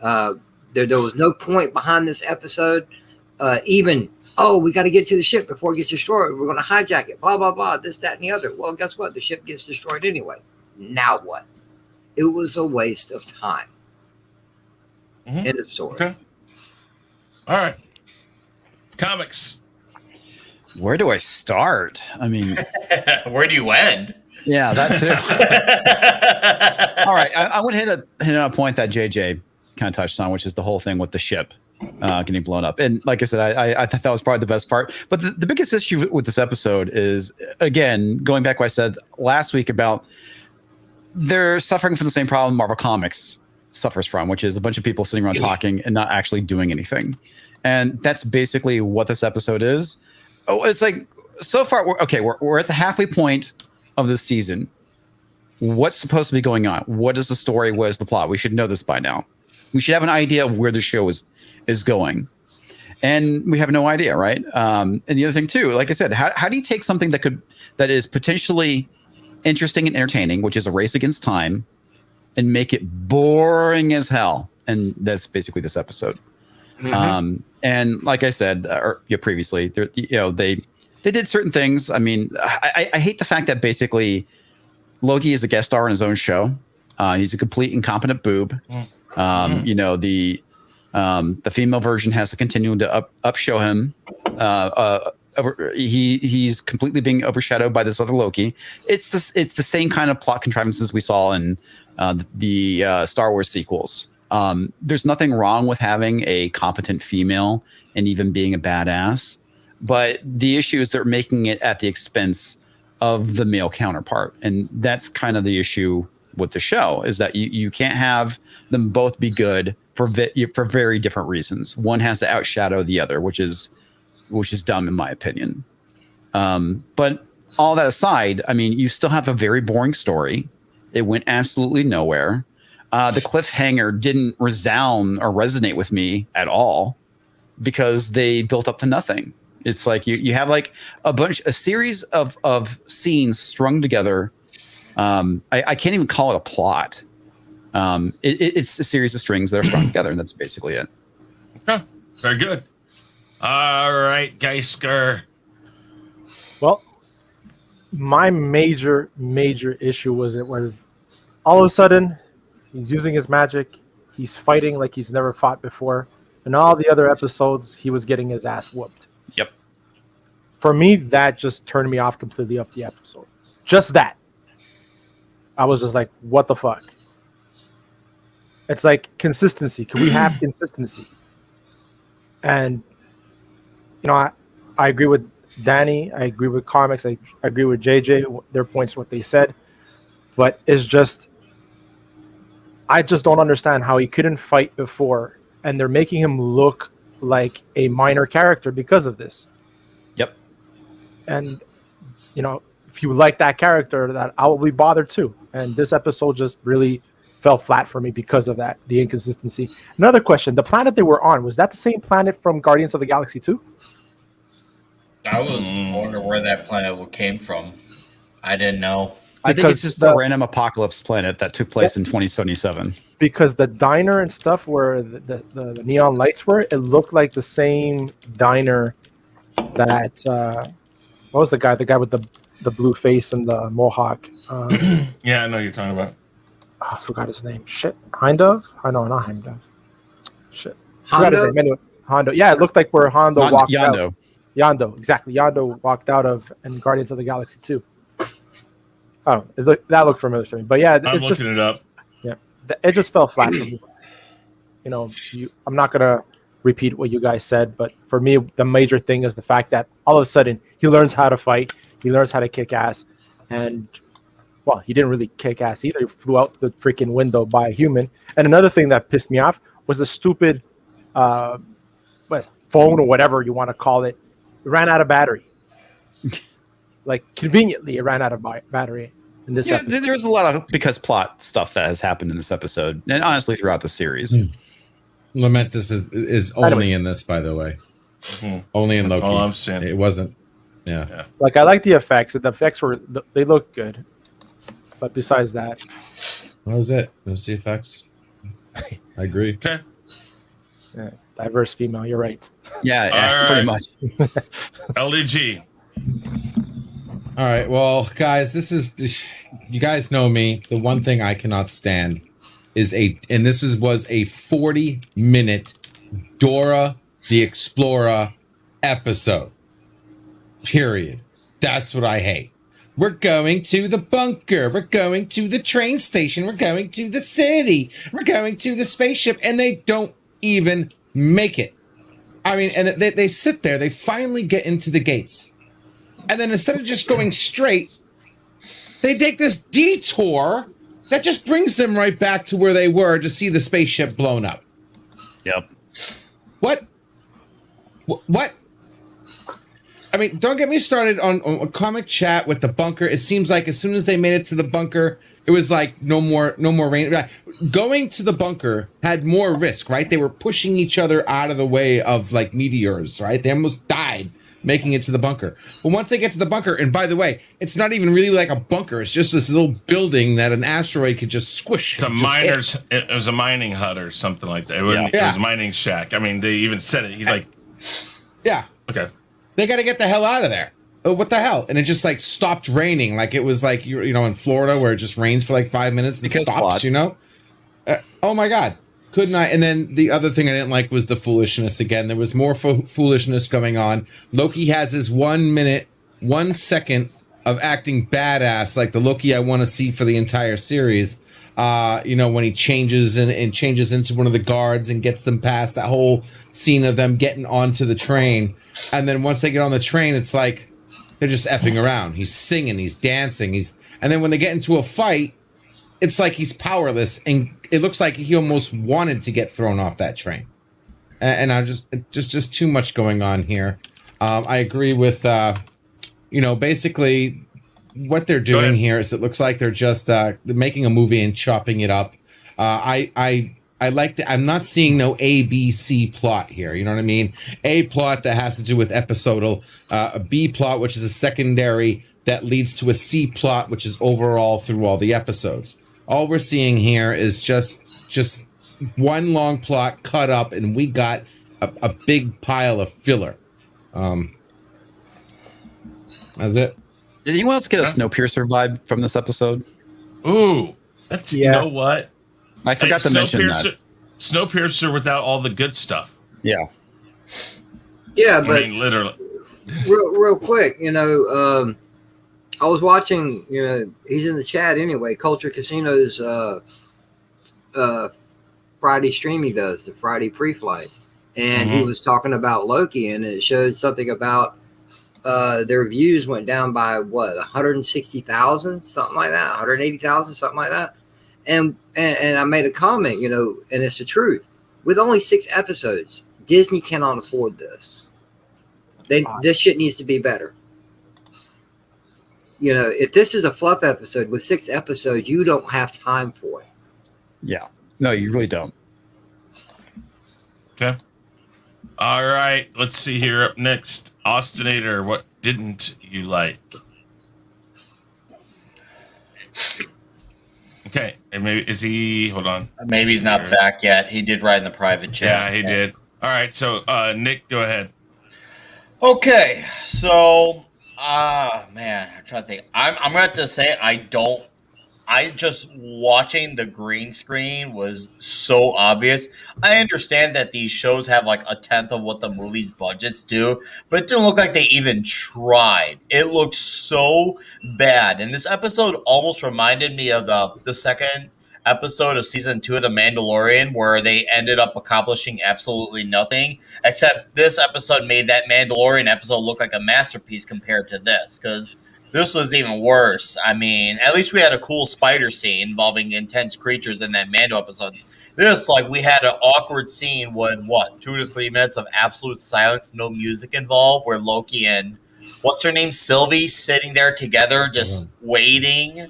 There was no point behind this episode. We got to get to the ship before it gets destroyed. We're going to hijack it. Blah, blah, blah. This, that, and the other. Well, guess what? The ship gets destroyed anyway. Now what? It was a waste of time. Mm-hmm. End of story. Okay. All right. Comics. Where do I start? I mean, where do you end? Yeah, that too. All right, I want to hit a point that JJ kind of touched on, which is the whole thing with the ship getting blown up. And like I said, I thought that was probably the best part. But the biggest issue with this episode is, again, going back to what I said last week about they're suffering from the same problem Marvel Comics suffers from, which is a bunch of people sitting around talking and not actually doing anything. And that's basically what this episode is. Oh, it's like, so far, we're at the halfway point of the season. What's supposed to be going on? What is the story? What is the plot? We should know this by now. We should have an idea of where the show is going, and we have no idea, right? And the other thing too, like I said, how do you take something that is potentially interesting and entertaining, which is a race against time, and make it boring as hell? And that's basically this episode. Mm-hmm. And like I said previously, they did certain things. I mean, I hate the fact that basically Loki is a guest star in his own show. He's a complete incompetent boob. The female version has to continue to upshow him. He's completely being overshadowed by this other Loki. It's the same kind of plot contrivances we saw in the Star Wars sequels. There's nothing wrong with having a competent female and even being a badass. But the issue is they're making it at the expense of the male counterpart. And that's kind of the issue with the show, is that you can't have them both be good for very different reasons. One has to outshadow the other, which is dumb in my opinion. But all that aside, I mean, you still have a very boring story. It went absolutely nowhere. The cliffhanger didn't resound or resonate with me at all because they built up to nothing. It's like you have like a series of scenes strung together. I can't even call it a plot. It's a series of strings that are strung together, and that's basically it. Okay, very good. All right, Geisker. Well, my major issue was all of a sudden he's using his magic. He's fighting like he's never fought before. In all the other episodes, he was getting his ass whooped. Yep. For me, that just turned me off completely off the episode. Just that. I was just like, what the fuck? It's like consistency. Can we have consistency? And, I agree with Danny. I agree with comics. I agree with JJ, their points, what they said. But it's just, I just don't understand how he couldn't fight before. And they're making him look like a minor character because of this. Yep. And, if you like that character, that I will be bothered too. And this episode just really fell flat for me because of that, the inconsistency. Another question, the planet they were on, was that the same planet from Guardians of the Galaxy 2? I was wondering where that planet came from. I didn't know. I think it's just a random apocalypse planet that took place in 2077. because the diner and stuff where the neon lights were, it looked like the same diner that what was the guy with the blue face and the mohawk? Yeah, I know you're talking about. I forgot his name. Shit, Heimdall? Oh, no, not Heimdall. Shit, forgot his name. Anyway, Hondo. Yeah, it looked like where Hondo walked out. Yondo, exactly. Yondo walked out of and Guardians of the Galaxy 2. Oh, that looked familiar to me. But yeah, I'm looking it up. Yeah, it just fell flat for me. You know, I'm not gonna repeat what you guys said, but for me, the major thing is the fact that all of a sudden he learns how to fight, he learns how to kick ass, and well, he didn't really kick ass either. He flew out the freaking window by a human. And another thing that pissed me off was the stupid phone or whatever you want to call it. It ran out of battery. Like conveniently, it ran out of battery in this episode. There's a lot of because plot stuff that has happened in this episode, and honestly throughout the series. Lamentus is only in this, by the way. Only in That's Loki. all I'm saying. It wasn't. Yeah. Like I like the effects. The effects they look good, but besides that, What was it? Those the effects. I agree. Okay. yeah, diverse female. You're right. Yeah, pretty much. LDG. All right, well, guys, this is you guys know me. The one thing I cannot stand is was a 40-minute Dora the Explorer episode. Period. That's what I hate. We're going to the bunker. We're going to the train station. We're going to the city. We're going to the spaceship, and they don't even make it. I mean, and they sit there. They finally get into the gates. And then instead of just going straight, they take this detour that just brings them right back to where they were to see the spaceship blown up. Yep. What? I mean, don't get me started on comic chat with the bunker. It seems like as soon as they made it to the bunker, it was like no more rain. Going to the bunker had more risk, right? They were pushing each other out of the way of like meteors, right? They almost died making it to the bunker. But once they get to the bunker, and by the way, it's not even really like a bunker. It's just this little building that an asteroid could just squish. It was a mining hut or something like that. It was a mining shack. I mean, they even said it. He's like, yeah. Okay. They got to get the hell out of there. Oh, what the hell? And it just like stopped raining. Like it was like, you know, in Florida where it just rains for like 5 minutes and stops, plot. You know? Oh my God. Couldn't I? And then the other thing I didn't like was the foolishness again. There was more foolishness going on. Loki has his 1 minute, 1 second of acting badass, like the Loki I want to see for the entire series. You know, when he changes and changes into one of the guards and gets them past that whole scene of them getting onto the train. And then once they get on the train, it's like they're just effing around. He's singing, he's dancing, and then when they get into a fight, it's like he's powerless, and it looks like he almost wanted to get thrown off that train. And I just too much going on here. I agree with you know, basically what they're doing here is it looks like they're just making a movie and chopping it up. I like that. I'm not seeing no A, B, C plot here. You know what I mean? A plot that has to do with episodal, a B plot, which is a secondary that leads to a C plot, which is overall through all the episodes. All we're seeing here is just one long plot cut up, and we got a big pile of filler. That's it. Did anyone else get a Snowpiercer vibe from this episode? Ooh, you know what? I forgot to mention that. Snowpiercer without all the good stuff. Yeah. Yeah, but I mean, literally. real quick, you know, I was watching, you know, he's in the chat anyway, Culture Casino's Friday stream he does, the Friday pre-flight. And he was talking about Loki, and it showed something about their views went down by, what, 160,000? Something like that, 180,000, something like that. And I made a comment, you know, and it's the truth. With only 6 episodes, Disney cannot afford this. This shit needs to be better. You know, if this is a fluff episode with 6 episodes, you don't have time for it. Yeah. No, you really don't. Okay. All right. Let's see here. Up next, Austinator. What didn't you like? Okay, and maybe is he? Hold on. Maybe he's not back yet. He did write in the private chat. Yeah, he did. All right, so Nick, go ahead. Okay, so man, I'm trying to think. I'm gonna have to say I just watching the green screen was so obvious. I understand that these shows have like a tenth of what the movie's budgets do, but it didn't look like they even tried. It looked so bad. And this episode almost reminded me of the second episode of season 2 of The Mandalorian, where they ended up accomplishing absolutely nothing. Except this episode made that Mandalorian episode look like a masterpiece compared to this, because this was even worse. I mean, at least we had a cool spider scene involving intense creatures in that Mando episode. This, like, we had an awkward scene with, 2 to 3 minutes of absolute silence, no music involved, where Loki and, what's her name, Sylvie, sitting there together, just waiting.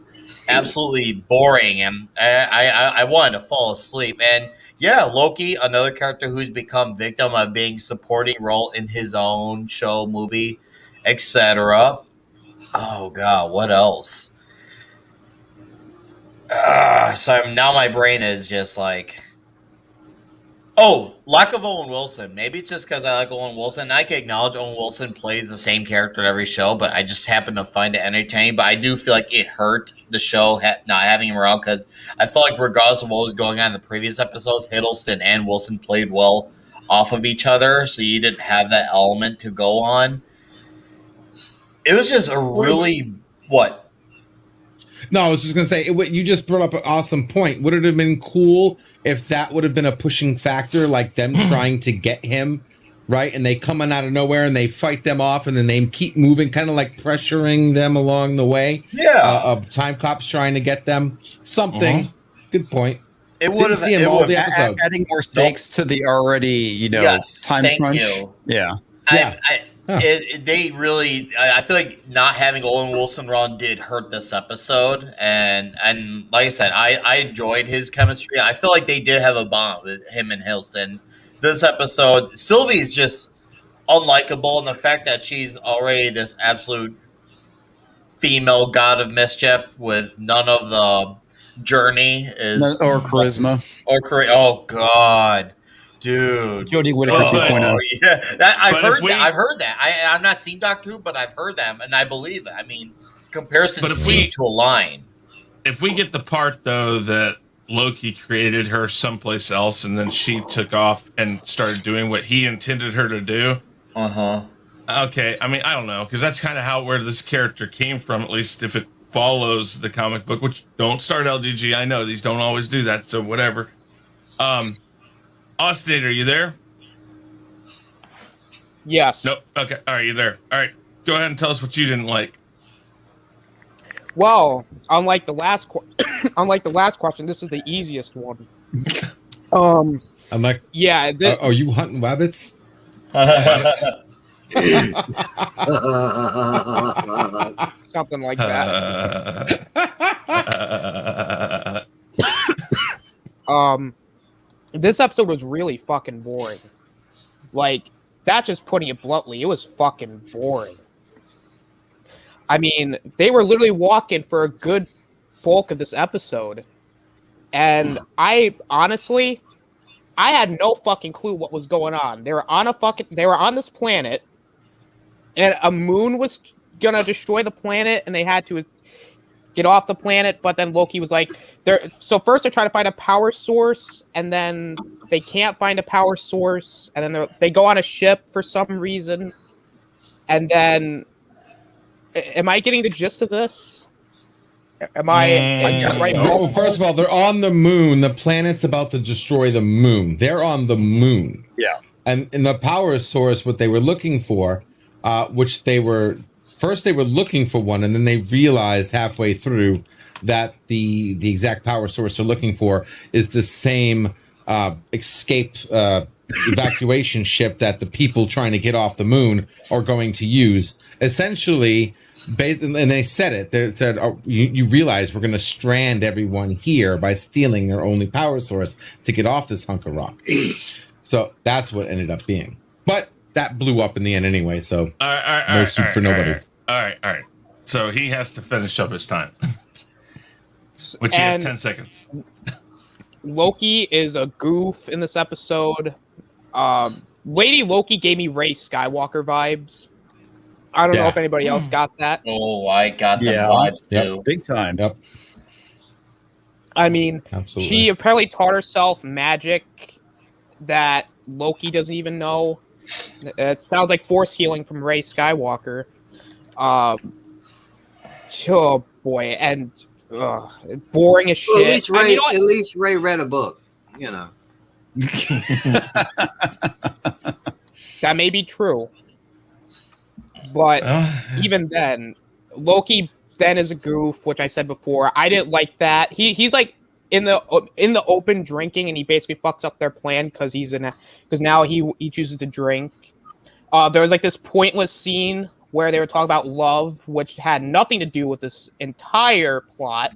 Absolutely boring. And I wanted to fall asleep. And yeah, Loki, another character who's become victim of being supporting role in his own show, movie, etc. Oh god, what else? So now my brain is just like, lack of Owen Wilson. Maybe it's just because I like Owen Wilson. I can acknowledge Owen Wilson plays the same character in every show, but I just happen to find it entertaining. But I do feel like it hurt the show not having him around, because I felt like regardless of what was going on in the previous episodes, Hiddleston and Wilson played well off of each other, so you didn't have that element to go on. It was just a really what? No, I was just going to say, you just brought up an awesome point. Would it have been cool if that would have been a pushing factor, like them trying to get him, right? And they come in out of nowhere and they fight them off, and then they keep moving, kind of like pressuring them along the way. Yeah. Of time cops trying to get them. Something. Good point. It would Didn't have see him all the episode. Adding more stakes to the already, time thank crunch. you. Yeah. They really, I feel like not having Owen Wilson around did hurt this episode, and like I said, I enjoyed his chemistry. I feel like they did have a bond with him and Hiddleston. This episode, Sylvie's just unlikable, and the fact that she's already this absolute female god of mischief with none of the journey or charisma. Oh god. Dude, Jodie Whittaker 2.0. Yeah, I've heard that. I've not seen Doctor Who, but I've heard them, and I believe it. I mean, comparisons seem to align. If we get the part though that Loki created her someplace else, and then she took off and started doing what he intended her to do. Okay, I mean, I don't know, because that's kind of where this character came from. At least if it follows the comic book, which don't start LDG. I know these don't always do that, so whatever. Austin, are you there? Yes. Nope. Okay. All right, you there? All right. Go ahead and tell us what you didn't like. Well, unlike the last question, this is the easiest one. I'm like, yeah. Are you hunting rabbits? Something like that. This episode was really fucking boring. Like, that's just putting it bluntly. It was fucking boring. I mean, they were literally walking for a good bulk of this episode. And I had no fucking clue what was going on. They were on this planet, and a moon was gonna destroy the planet, and they had to get off the planet, but then Loki was like, so first they're trying to find a power source, and then they can't find a power source, and then they go on a ship for some reason, and then, am I getting the gist of this? Am I right? Oh, first of all, they're on the moon. The planet's about to destroy the moon. They're on the moon. Yeah. And in the power source, what they were looking for, which they were looking for one, and then they realized halfway through that the exact power source they're looking for is the same escape evacuation ship that the people trying to get off the moon are going to use. Essentially, and they said it. They said, you realize we're going to strand everyone here by stealing their only power source to get off this hunk of rock. So that's what ended up being. But that blew up in the end anyway, so no soup for nobody. All right. So he has to finish up his time. Which he has And 10 seconds. Loki is a goof in this episode. Lady Loki gave me Rey Skywalker vibes. I don't know Yeah. if anybody else got that. Oh, I got them Yeah. vibes Yep. too. Big time. Yep. I mean, Absolutely. she apparently taught herself magic that Loki doesn't even know. It sounds like force healing from Rey Skywalker. Oh boy, and boring as shit. Well, at least Ray, I mean, you know what? at least Ray read a book. You know. That may be true, but even then, Loki then is a goof, which I said before. I didn't like that. He's like in the open drinking, and he basically fucks up their plan because now he chooses to drink. There was like this pointless scene where they were talking about love, which had nothing to do with this entire plot.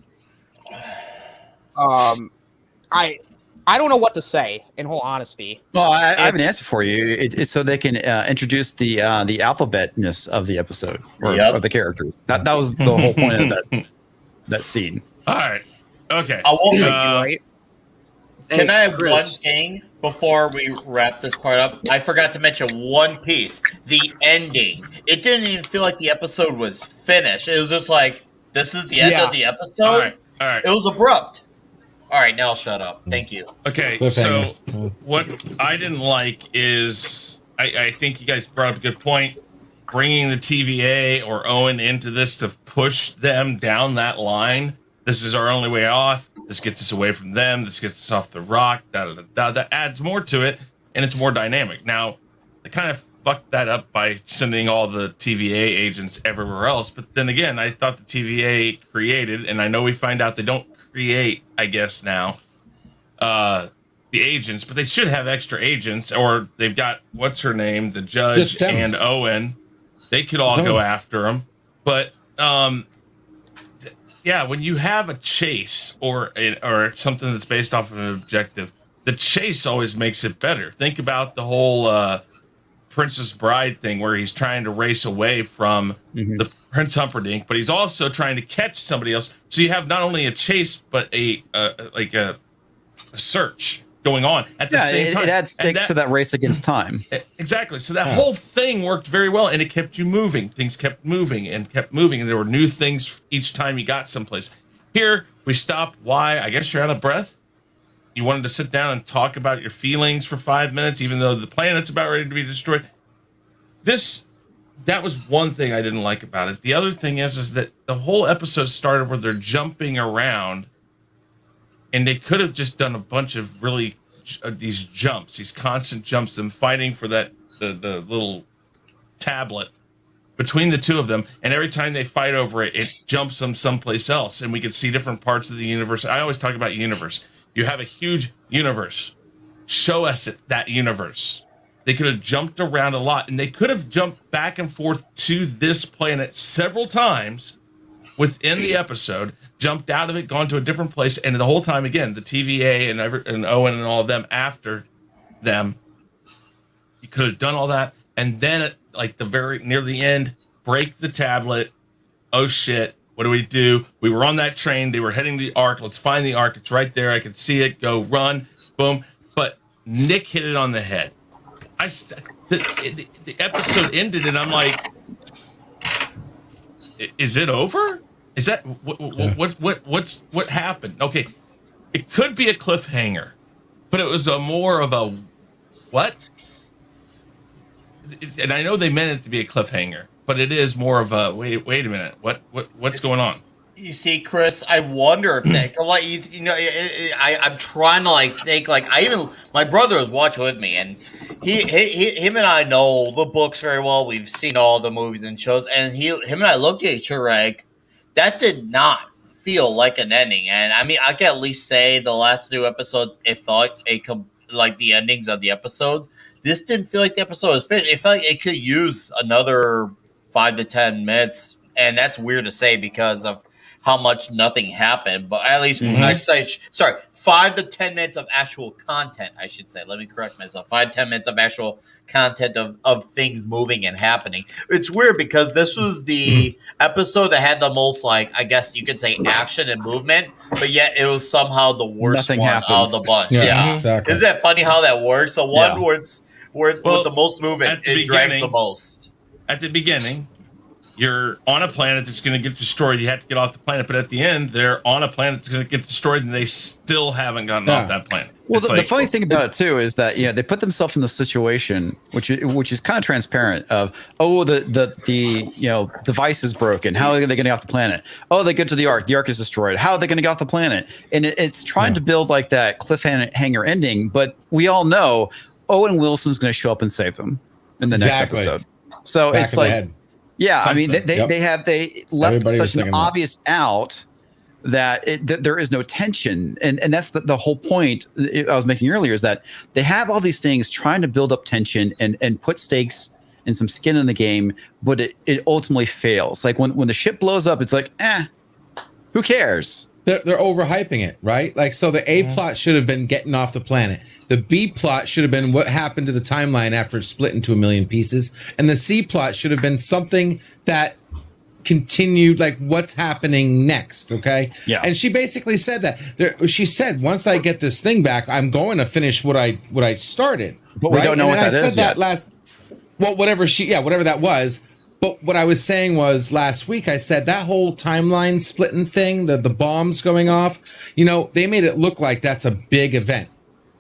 I don't know what to say, in whole honesty. Well, I have an answer for you. It's so they can introduce the alphabetness of the episode or of the characters. That was the whole point of that scene. All right. Okay. I won't Right? Can I have Chris. one thing before we wrap this part up? I forgot to mention one piece. The ending. It didn't even feel like the episode was finished. It was just like, this is the end of the episode. All right. All right. It was abrupt. All right, now shut up. Thank you. Okay, Cliffhanger. so what I didn't like is I think you guys brought up a good point. Bringing the TVA or Owen into this to push them down that line. This is our only way off. This gets us away from them. This gets us off the rock. That adds more to it, and it's more dynamic. Now, they kind of fucked that up by sending all the TVA agents everywhere else. But then again, I thought the TVA created, and I know we find out they don't create, I guess now, the agents, but they should have extra agents, or they've got what's her name, the judge Just them. and Owen. They could all go after him, but yeah, when you have a chase or something that's based off of an objective, the chase always makes it better. Think about the whole Princess Bride thing, where he's trying to race away from the Prince Humperdinck, but he's also trying to catch somebody else. So you have not only a chase, but a search going on at the same time. It adds stakes to that race against time. Exactly. So that whole thing worked very well, and it kept you moving. Things kept moving, and there were new things each time you got someplace. Here, we stop. Why? I guess you're out of breath. You wanted to sit down and talk about your feelings for 5 minutes, even though the planet's about ready to be destroyed. That was one thing I didn't like about it. The other thing is that the whole episode started where they're jumping around, and they could have just done a bunch of really these jumps, these constant jumps, them fighting for the little tablet between the two of them, and every time they fight over it, it jumps them someplace else, and we could see different parts of the universe. I always talk about universe. You have a huge universe. Show us that universe. They could have jumped around a lot, and they could have jumped back and forth to this planet several times within the episode, jumped out of it, gone to a different place, and the whole time, again, the TVA and Owen and all of them after them, you could have done all that, and then at like the very near the end, break the tablet. Oh shit, what do we do? We were on that train, they were heading to the Ark. Let's find the Ark. It's right there. I could see it. Go run, boom. But Nick hit it on the head. The episode ended, and I'm like, is it over? Is that what happened? Okay, it could be a cliffhanger, but it was more of a what? And I know they meant it to be a cliffhanger, but it is more of a wait a minute. What's going on? You see, Chris, I wonder if they like I'm trying to think my brother was watching with me, and him and I know the books very well. We've seen all the movies and shows, and him and I looked at each other like that did not feel like an ending. And I mean, I can at least say the last 2 episodes, it felt like the endings of the episodes. This didn't feel like the episode was finished. It felt like it could use another 5 to 10 minutes, and that's weird to say because of how much nothing happened, but at least I say, 5 to 10 minutes of actual content, I should say. Let me correct myself. 5 to 10 minutes of actual content of things moving and happening. It's weird because this was the episode that had the most, like, I guess you could say, action and movement, but yet it was somehow the worst Nothing one happens. out of the bunch. Yeah, exactly. Isn't that funny how that works? The one where it's with the most movement, at the it drags beginning- the most. At the beginning, you're on a planet that's going to get destroyed. You have to get off the planet, but at the end, they're on a planet that's going to get destroyed, and they still haven't gotten off that planet. Well, the funny thing about it too is that they put themselves in the situation, which is kind of transparent. Of the device is broken. How are they getting off the planet? Oh, they get to the Ark. The Ark is destroyed. How are they going to get off the planet? And it's trying to build like that cliffhanger ending. But we all know Owen Wilson's going to show up and save them in the next episode. So Back it's of the like, head. yeah, I mean they left Everybody was such an thinking that. obvious out that there is no tension, and that's the whole point I was making earlier, is that they have all these things trying to build up tension and put stakes and some skin in the game, but it ultimately fails. Like when the ship blows up, it's like, who cares? They're overhyping it, right? Like, so the A plot should have been getting off the planet. The B plot should have been what happened to the timeline after it split into a million pieces. And the C plot should have been something that continued, like what's happening next, okay? Yeah. And she basically said that. She said, once I get this thing back, I'm going to finish what I started. But we don't know what that is yet. Whatever that was. But what I was saying was last week, I said that whole timeline splitting thing, the bombs going off, they made it look like that's a big event,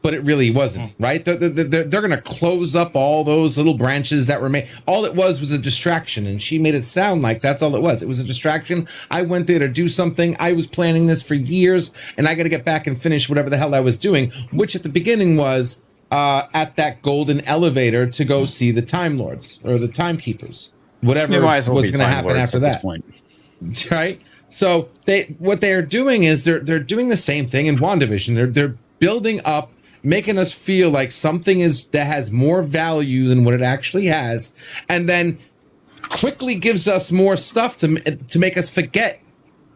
but it really wasn't, right? They're going to close up all those little branches that were made. All it was a distraction, and she made it sound like that's all it was. It was a distraction. I went there to do something. I was planning this for years, and I got to get back and finish whatever the hell I was doing, which at the beginning was at that golden elevator to go see the Time Lords or the Timekeepers. Whatever was going to happen after that, right? So what they're doing is they're doing the same thing in WandaVision. They're building up, making us feel like something that has more value than what it actually has, and then quickly gives us more stuff to make us forget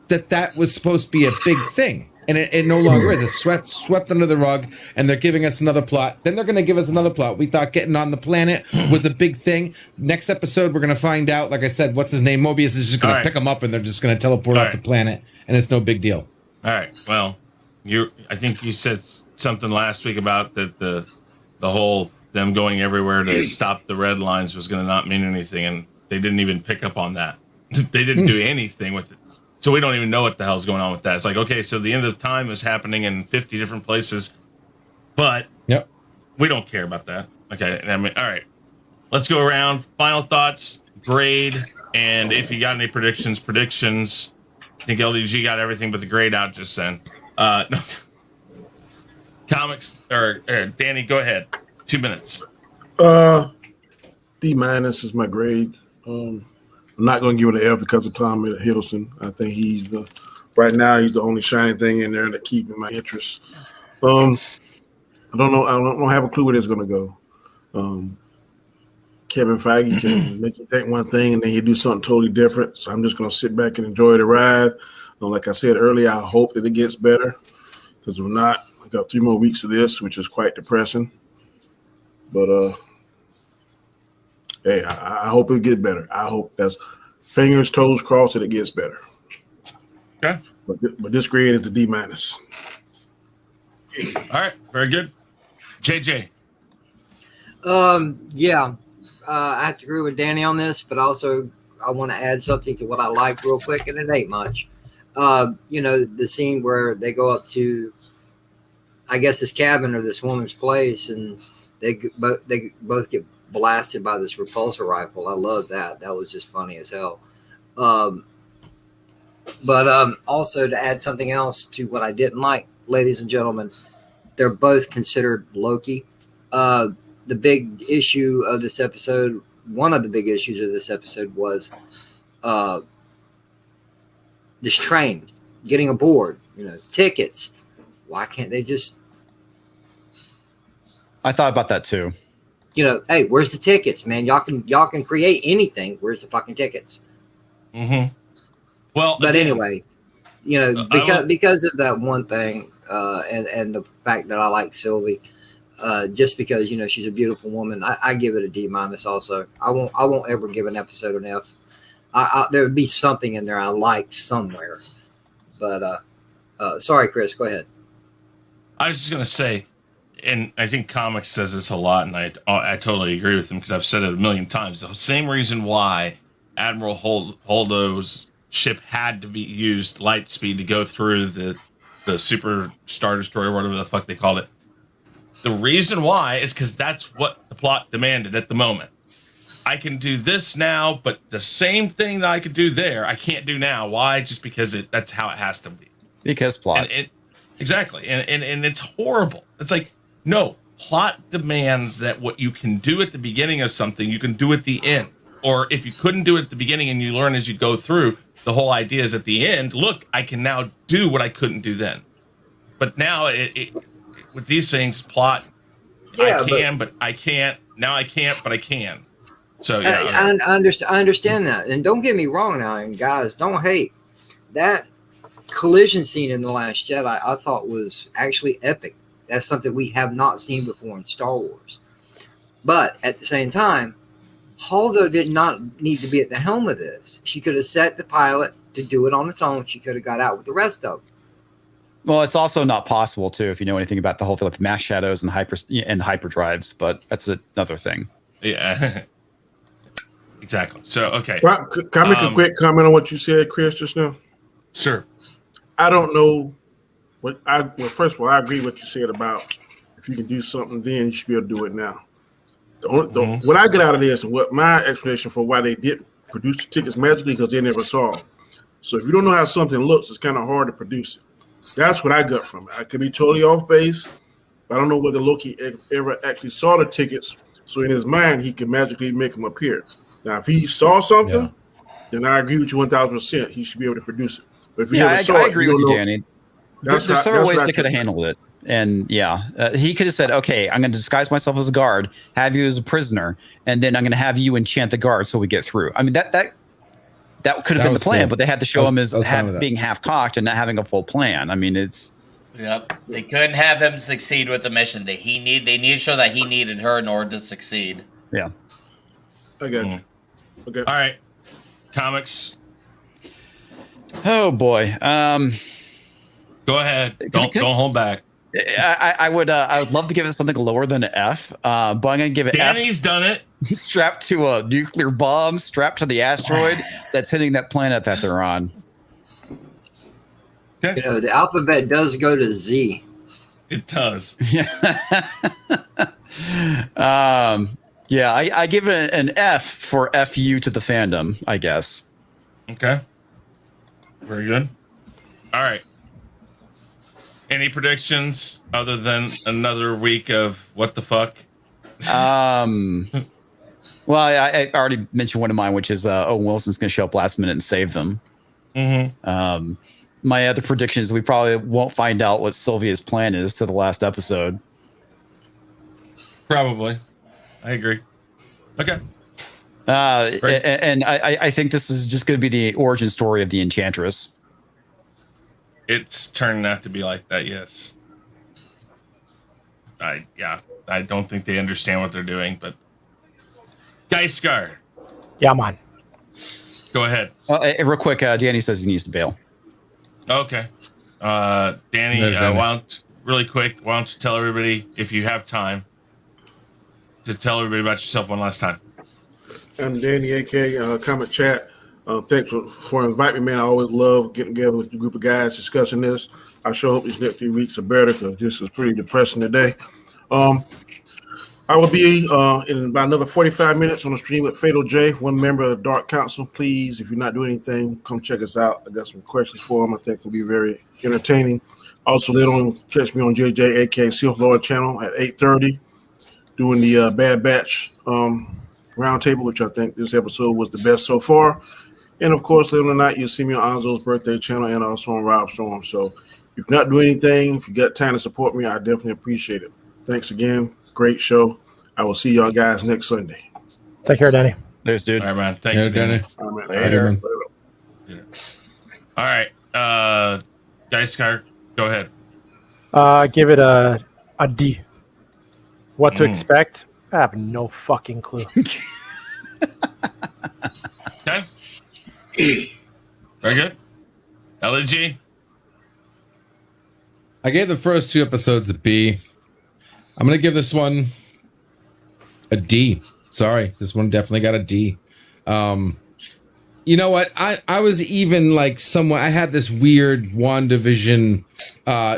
that was supposed to be a big thing. And it no longer is. It's swept under the rug, and they're giving us another plot. Then they're going to give us another plot. We thought getting on the planet was a big thing. Next episode, we're going to find out, like I said, what's his name? Mobius is just going to pick him up, and they're just going to teleport off the planet, and it's no big deal. All right. Well, I think you said something last week about that the whole them going everywhere to stop the red lines was going to not mean anything, and they didn't even pick up on that. They didn't do anything with it. So we don't even know what the hell's going on with that. It's like, okay, so the end of time is happening in 50 different places, but we don't care about that. Okay, I mean, all right. Let's go around. Final thoughts, grade, and if you got any predictions. I think LDG got everything but the grade out just then. No. Comics, or Danny, go ahead. 2 minutes. D- is my grade. I'm not going to give it an F because of Tom Hiddleston. I think right now he's the only shining thing in there that keeping my interest. I don't know. I don't have a clue where it's going to go. Kevin Feige can make you think one thing and then he do something totally different. So I'm just going to sit back and enjoy the ride. Like I said earlier, I hope that it gets better, because if not, I got 3 more weeks of this, which is quite depressing. But hey, I hope it gets better. I hope that's fingers, toes crossed that it gets better. Okay. But this grade is a D-. All right. Very good. JJ. I have to agree with Danny on this, but also I want to add something to what I liked real quick, and it ain't much. The scene where they go up to, I guess, this cabin or this woman's place, and they both get blasted by this repulsor rifle. I love that. That was just funny as hell. But also to add something else to what I didn't like, ladies and gentlemen, they're both considered Loki. The big issue of this episode, one of the big issues of this episode was this train, getting aboard, tickets. Why can't they just... I thought about that too. Hey, where's the tickets, man? Y'all can create anything. Where's the fucking tickets? Mm-hmm. Well, but anyway, You know, because of that one thing, and the fact that I like Sylvie, just because she's a beautiful woman, I give it a D-. Also, I won't ever give an episode an F. There would be something in there I liked somewhere, but sorry, Chris, go ahead. I was just gonna say, and I think comics says this a lot, and I totally agree with him because I've said it a million times. The same reason why Admiral Holdo's ship had to be used light speed to go through the Super Star Destroyer, whatever the fuck they called it. The reason why is because that's what the plot demanded at the moment. I can do this now, but the same thing that I could do there, I can't do now. Why? Just because that's how it has to be. Because plot. Exactly. And it's horrible. It's like, no, plot demands that what you can do at the beginning of something, you can do at the end. Or if you couldn't do it at the beginning and you learn as you go through, the whole idea is at the end, look, I can now do what I couldn't do then. But now with these things, plot, I can, but I can't. Now I can't, but I can. So yeah, I understand that. And don't get me wrong now, and guys, don't hate. That collision scene in The Last Jedi I thought was actually epic. That's something we have not seen before in Star Wars. But at the same time, Holdo did not need to be at the helm of this. She could have set the pilot to do it on its own. She could have got out with the rest of them. Well, it's also not possible too if you know anything about the whole thing with mass shadows and hyperdrives, but that's another thing. Yeah, exactly. So okay, Well, can I make a quick comment on what you said, Chris, just now? Sure. I don't know well, first of all, I agree with what you said about if you can do something then, you should be able to do it now. What I get out of this and what my explanation for why they didn't produce the tickets magically because they never saw them. So if you don't know how something looks, it's kind of hard to produce it. That's what I got from it. I could be totally off base, but I don't know whether Loki ever actually saw the tickets. So in his mind, he could magically make them appear. Now, if he saw something, then I agree with you 1,000%. He should be able to produce it. But if he never saw I agree with you, Danny. There's several ways they could have handled it. And he could have said, okay, I'm going to disguise myself as a guard, have you as a prisoner, and then I'm going to have you enchant the guard so we get through. I mean, that could have been the plan, but they had to show him as being half-cocked and not having a full plan. I mean, it's... Yep. They couldn't have him succeed with the mission. They need to show that he needed her in order to succeed. Yeah. I got you. Okay. All right. Comics. Oh, boy. Go ahead. Don't hold back. I would love to give it something lower than an F, but I'm going to give it Danny's F. done it. Strapped to a nuclear bomb, strapped to the asteroid that's hitting that planet that they're on. Okay. The alphabet does go to Z. It does. I give it an F for FU to the fandom, I guess. Okay. Very good. All right. Any predictions other than another week of what the fuck? Well, I already mentioned one of mine, which is Owen Wilson's going to show up last minute and save them. Mm-hmm. My other prediction is we probably won't find out what Sylvia's plan is to the last episode. Probably. I agree. Okay. And I think this is just going to be the origin story of the Enchantress. It's turning out to be like that, yes. I don't think they understand what they're doing, but Geisgar. Yeah, man. Go ahead. Real quick, Danny says he needs to bail. Okay. Danny, why don't you tell everybody, if you have time, to tell everybody about yourself one last time. I'm Danny, a.k.a. Comment Chat. Thanks for inviting me, man. I always love getting together with a group of guys discussing this. I sure hope these next few weeks are better because this is pretty depressing today. I will be in about another 45 minutes on the stream with Fatal J, one member of the Dark Council. Please, if you're not doing anything, come check us out. I got some questions for him. I think it'll be very entertaining. Also, later on, catch me on JJ, aka Silk Lord channel at 8:30, doing the Bad Batch Roundtable, which I think this episode was the best so far. And of course, later on tonight, you'll see me on Anzo's birthday channel and also on Rob Storm. So if you're not doing anything, if you got time to support me, I definitely appreciate it. Thanks again. Great show. I will see y'all guys next Sunday. Take care, Danny. There's dude. All right, man. Thank you, Danny. All right, man. Later. All right. Geiscar, go ahead. Give it a D. What to expect? I have no fucking clue. Okay. Very good. LG. I gave the first 2 episodes a B. I'm gonna give this one a D. Sorry, this one definitely got a D. You know what? I was even like somewhat. I had this weird WandaVision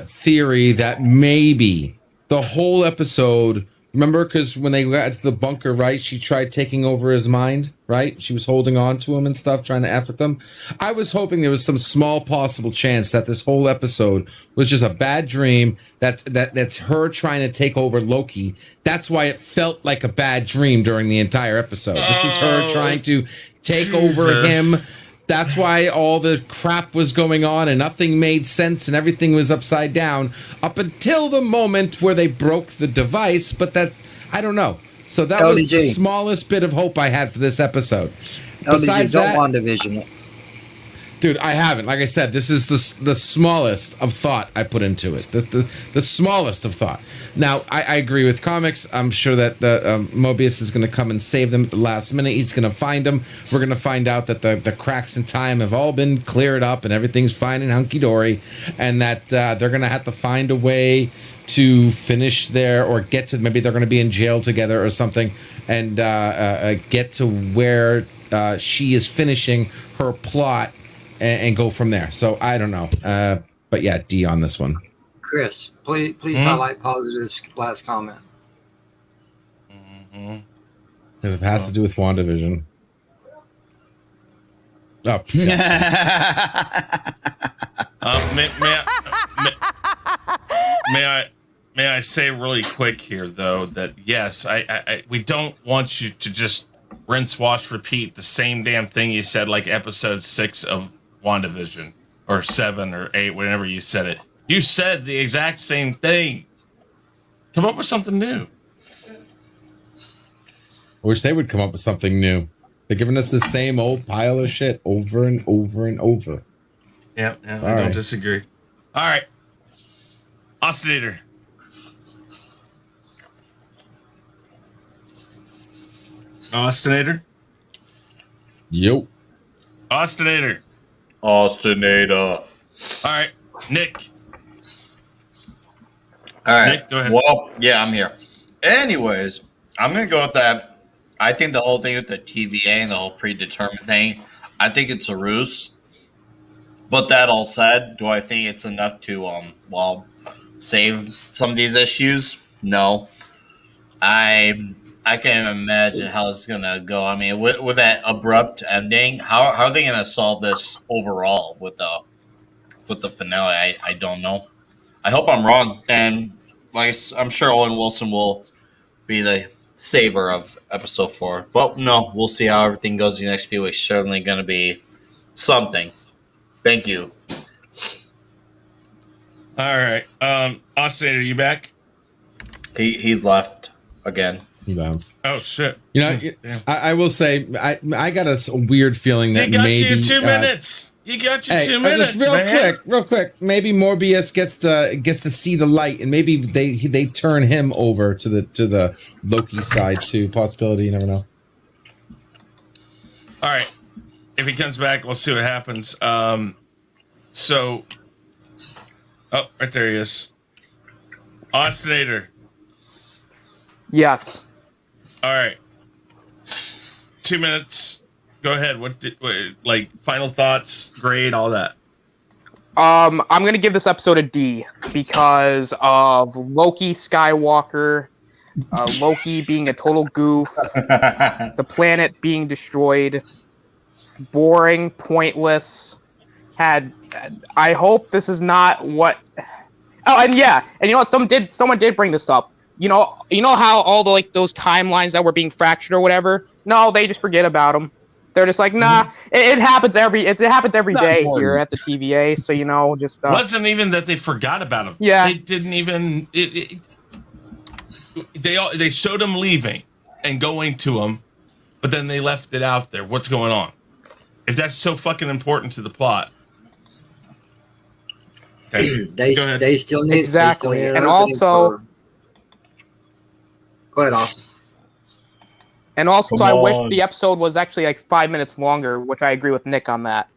theory that maybe the whole episode. Remember, because when they got to the bunker, right? She tried taking over his mind, right? She was holding on to him and stuff, trying to F with them. I was hoping there was some small possible chance that this whole episode was just a bad dream. That's her trying to take over Loki. That's why it felt like a bad dream during the entire episode. This is her trying to take over him. That's why all the crap was going on and nothing made sense and everything was upside down up until the moment where they broke the device. But that, I don't know. So that was the smallest bit of hope I had for this episode. Besides that, WandaVision. dude, I haven't. Like I said, this is the smallest of thought I put into it. The smallest of thought. Now, I agree with comics. I'm sure that the Mobius is going to come and save them at the last minute. He's going to find them. We're going to find out that the cracks in time have all been cleared up and everything's fine and hunky-dory, and that they're going to have to find a way to finish there or get to, maybe they're going to be in jail together or something, and get to where she is finishing her plot and go from there. So I don't know. But yeah, D on this one. Chris, please highlight positives. Last comment. If it has to do with WandaVision. Oh, yeah. May I say really quick here though that yes, we don't want you to just rinse, wash, repeat the same damn thing you said like episode 6 of WandaVision or 7 or 8, whenever you said it. You said the exact same thing. Come up with something new. I wish they would come up with something new. They're giving us the same old pile of shit over and over and over. Yeah, I don't disagree. All right. Ostinator. Ostinator? Yo. Ostinator. Ostinator. All right. Nick. All right. Nick, go ahead. Well, yeah, I'm here. Anyways, I'm going to go with that. I think the whole thing with the TVA and the whole predetermined thing, I think it's a ruse. But that all said, do I think it's enough to, save some of these issues? No. I can't imagine how it's going to go. I mean, with that abrupt ending, how are they going to solve this overall with the finale? I don't know. I hope I'm wrong, and I'm sure Owen Wilson will be the saver of episode 4. But no, we'll see how everything goes in the next few weeks. Certainly going to be something. Thank you. All right. Ostinator, you back? He left again. He bounced. Oh shit! You know, I will say I got a weird feeling that you got maybe your 2 minutes. You got your 2 minutes. Just real quick. Maybe Morbius gets to see the light, and maybe they turn him over to the Loki side too. Possibility, you never know. All right. If he comes back, we'll see what happens. So, oh, right there he is. Ostinator. Yes. All right. 2 minutes. Go ahead. Like final thoughts, grade, all that. I'm gonna give this episode a D because of Loki Skywalker, Loki being a total goof, the planet being destroyed, boring, pointless. I hope this is not what. Oh, and yeah, and you know what? Someone did bring this up. You know how all the those timelines that were being fractured or whatever. No, they just forget about them. They're just like, nah. It happens every day here at the TVA. So just wasn't even that they forgot about him. Yeah, they didn't even. They showed him leaving and going to him, but then they left it out there. What's going on? If that's so fucking important to the plot, Okay. they Go ahead. they still need Exactly. They still need And an opening also- go ahead, Austin. And also, Come I wish on. the episode was actually like 5 minutes longer, which I agree with Nick on that.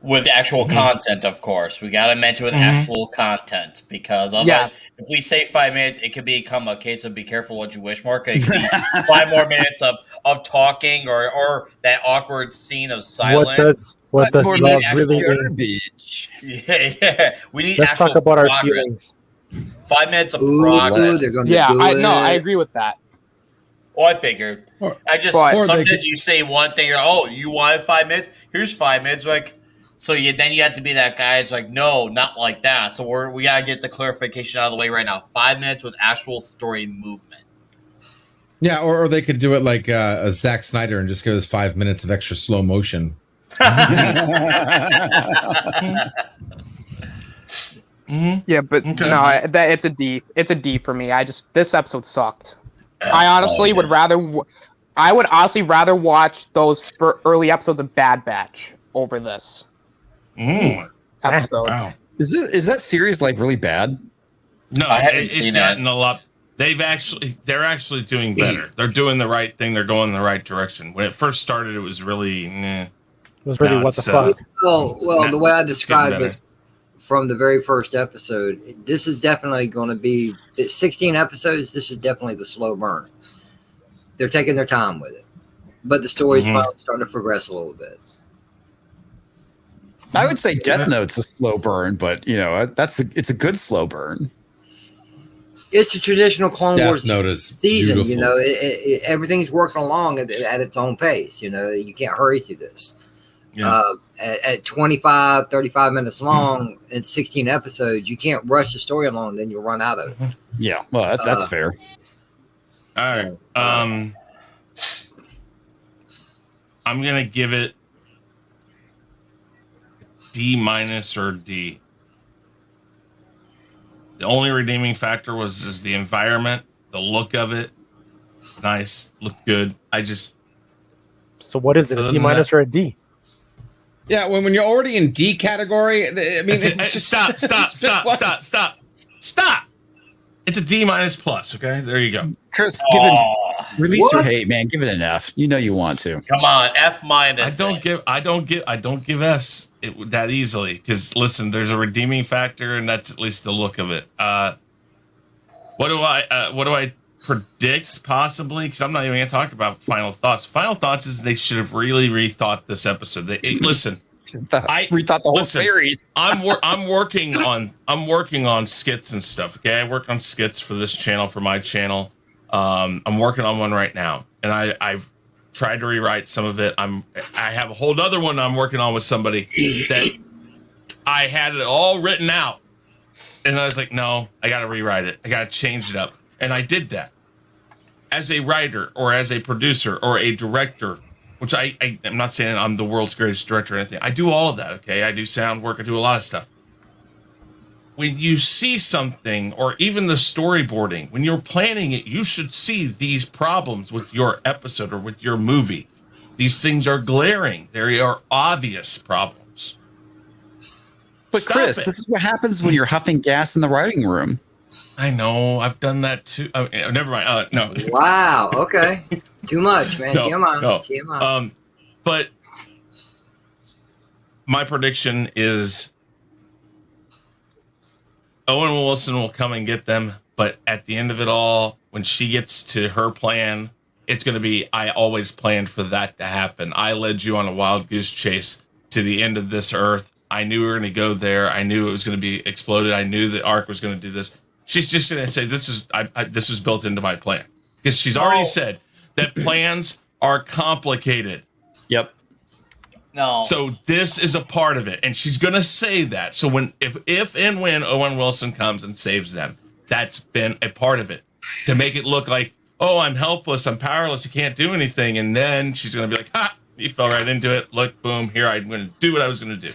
With actual Mhm. content, of course. We got to mention with Mhm. actual content because otherwise, Yes. if we say 5 minutes, it could become a case of be careful what you wish, Mark. It could be 5 more minutes of talking or that awkward scene of silence. What does more love than really actual mean? Garbage. Yeah. We need Let's actual talk about our progress. feelings. 5 minutes of Ooh, progress. they're going to Yeah, do I it. agree with that. Well, I figured. Or- I just But- or they sometimes could- you say one thing, oh, you wanted 5 minutes? Here's 5 minutes. Like, so then you have to be that guy. It's like, no, not like that. So we gotta get the clarification out of the way right now. 5 minutes with actual story movement. Yeah, or they could do it like a Zack Snyder and just give us 5 minutes of extra slow motion. Mhm. Yeah, but Okay. no, it's a D. It's a D for me. This episode sucked. I honestly would rather. I would honestly rather watch those for early episodes of Bad Batch over this episode. Wow. Is that series like really bad? No, I haven't it's seen gotten that. a lot. They're actually doing better. They're doing the right thing. They're going in the right direction. When it first started, it was really, It was really No, what the it's, fuck. Well, the way I described getting it from the very first episode, this is definitely going to be it's 16 episodes. This is definitely the slow burn. They're taking their time with it, but the story's Mhm. finally starting to progress a little bit. I would say Death Note's a slow burn, but it's a good slow burn. It's a traditional Clone Death Wars Note is season. You beautiful. know, everything's working along at its own pace. You know, you can't hurry through this. Yeah. At 25, 35 minutes long and 16 episodes, you can't rush the story along, then you'll run out of it. Yeah, well, that's fair. all right. I'm gonna give it D minus or D. The only redeeming factor is the environment, the look of it. Nice, looked good. So what is it? Other A D than minus or a D? Yeah, when you're already in D category, I mean, It's stop. It's a D minus plus. Okay, there you go. Chris, Aw, release What? your hate, man. Give it an F. You know you want to. come on, F minus. I don't give Fs that easily because listen, there's a redeeming factor, and that's at least the look of it. What do I predict possibly? Because I'm not even gonna talk about final thoughts. Final thoughts is they should have really rethought this episode. Listen, I rethought the whole listen, series. I'm working on skits and stuff. Okay, I work on skits for this channel, for my channel. I'm working on one right now, and I've tried to rewrite some of it. I have a whole other one I'm working on with somebody that I had it all written out, and I was like, no, I got to rewrite it. I got to change it up, and I did that as a writer or as a producer or a director. Which I'm not saying I'm the world's greatest director or anything. I do all of that, okay? I do sound work. I do a lot of stuff. When you see something, or even the storyboarding, when you're planning it, you should see these problems with your episode or with your movie. These things are glaring. They are obvious problems. But Stop Chris, it. this is what happens when you're huffing gas in the writing room. I know. I've done that too. Oh, never mind. No. Wow. Okay. Too much, man. No, TMI. no. TMI. But my prediction is Owen Wilson will come and get them, but at the end of it all, when she gets to her plan, it's going to be, I always planned for that to happen. I led you on a wild goose chase to the end of this earth. I knew we were going to go there. I knew it was going to be exploded. I knew the Ark was going to do this. She's just going to say, this was built into my plan. Because she's already said that plans are complicated. Yep. No. So this is a part of it, and she's gonna say that. So if and when Owen Wilson comes and saves them, that's been a part of it to make it look like, oh, I'm helpless, I'm powerless, I can't do anything, and then she's gonna be like, ha, you fell right into it. Look, boom, here I'm gonna do what I was gonna do.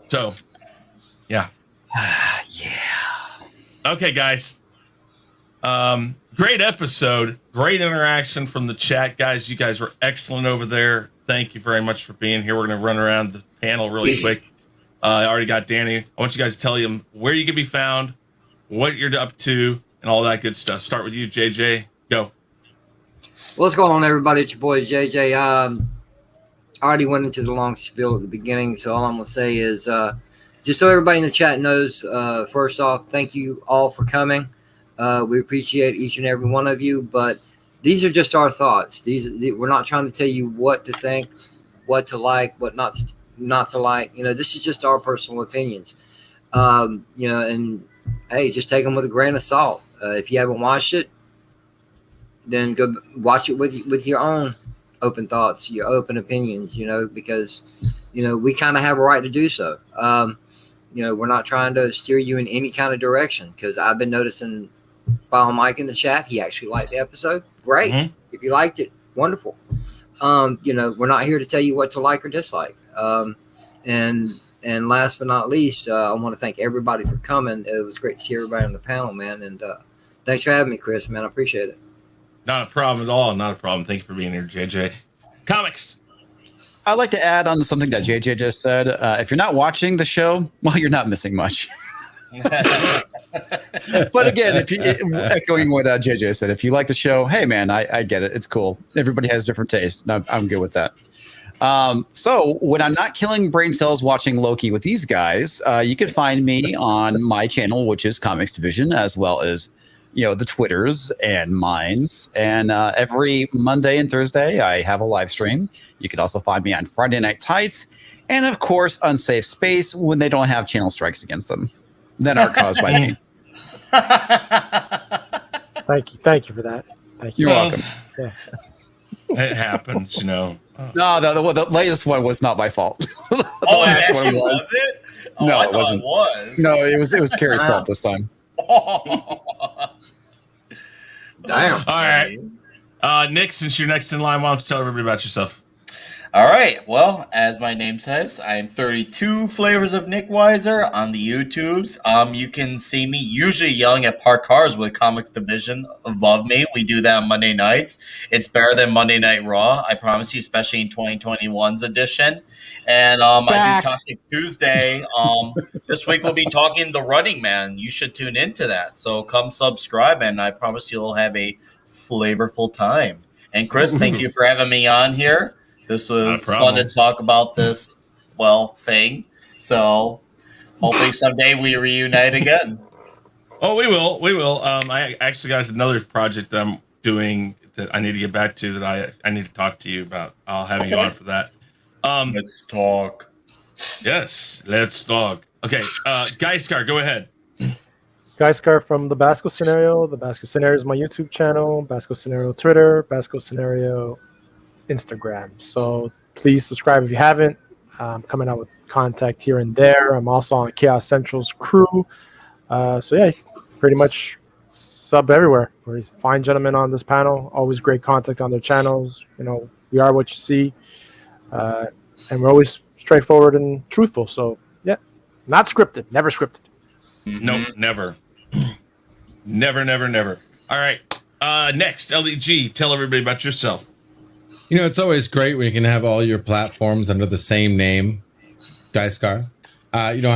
So, yeah, Okay, guys. Great episode. Great interaction from the chat, guys. You guys were excellent over there. Thank you very much for being here. We're going to run around the panel really quick. I already got Danny. I want you guys to tell him where you can be found, what you're up to, and all that good stuff. Start with you, JJ. Go. What's going on, everybody? It's your boy JJ. I already went into the long spiel at the beginning, so all I'm gonna say is just so everybody in the chat knows. First off, thank you all for coming. We appreciate each and every one of you, but these are just our thoughts. We're not trying to tell you what to think, what to like, what not to like. This is just our personal opinions. And hey, just take them with a grain of salt. If you haven't watched it, then go watch it with your own open thoughts, your open opinions, because, we kind of have a right to do so. We're not trying to steer you in any kind of direction, because I've been noticing by Mike in the chat, he actually liked the episode. Great. Mm-hmm. If you liked it, wonderful. We're not here to tell you what to like or dislike. And last but not least, I want to thank everybody for coming. It was great to see everybody on the panel, man. And thanks for having me, Chris, man. I appreciate it. Not a problem at all. Not a problem. Thank you for being here, JJ. Comics. I'd like to add on to something that JJ just said. If you're not watching the show, well, you're not missing much. But again, echoing what JJ said, if you like the show, hey, man, I get it. It's cool. Everybody has different tastes. I'm good with that. So when I'm not killing brain cells watching Loki with these guys, you can find me on my channel, which is Comics Division, as well as the Twitters and mines. And every Monday and Thursday, I have a live stream. You can also find me on Friday Night Tights, and of course, Unsafe Space when they don't have channel strikes against them that are caused by me. Thank you for that. Thank you. You're welcome. Yeah. It happens, No, the latest one was not my fault. Last one was it? Oh, no, I it wasn't. It was. No, it was Carrie's fault this time. Damn. All right. Nick, since you're next in line, why don't you tell everybody about yourself? All right. Well, as my name says, I am 32 Flavors of Nick Weiser on the YouTubes. You can see me usually yelling at parked cars with Comics Division above me. We do that on Monday nights. It's better than Monday Night Raw, I promise you, especially in 2021's edition. And I do Toxic Tuesday. This week we'll be talking The Running Man. You should tune into that. So come subscribe, and I promise you'll have a flavorful time. And Chris, thank you for having me on here. This was fun to talk about this, thing. So hopefully someday we reunite again. Oh, we will. We will. I actually got another project that I'm doing that I need to get back to that I need to talk to you about. I'll have you on for that. Let's talk. Yes, let's talk. Okay, Geiscar, go ahead. Geiscar from the Basco Scenario. The Basco Scenario is my YouTube channel. Basco Scenario Twitter. Basco Scenario Instagram. So please subscribe if you haven't. I'm coming out with content here and there. I'm also on Chaos Central's crew. So yeah, pretty much sub everywhere. We're fine gentlemen on this panel. Always great content on their channels. We are what you see. And we're always straightforward and truthful. So yeah, not scripted, never scripted. Nope, never. Never. All right. Next, LEG, tell everybody about yourself. It's always great when you can have all your platforms under the same name, Geiscar. You don't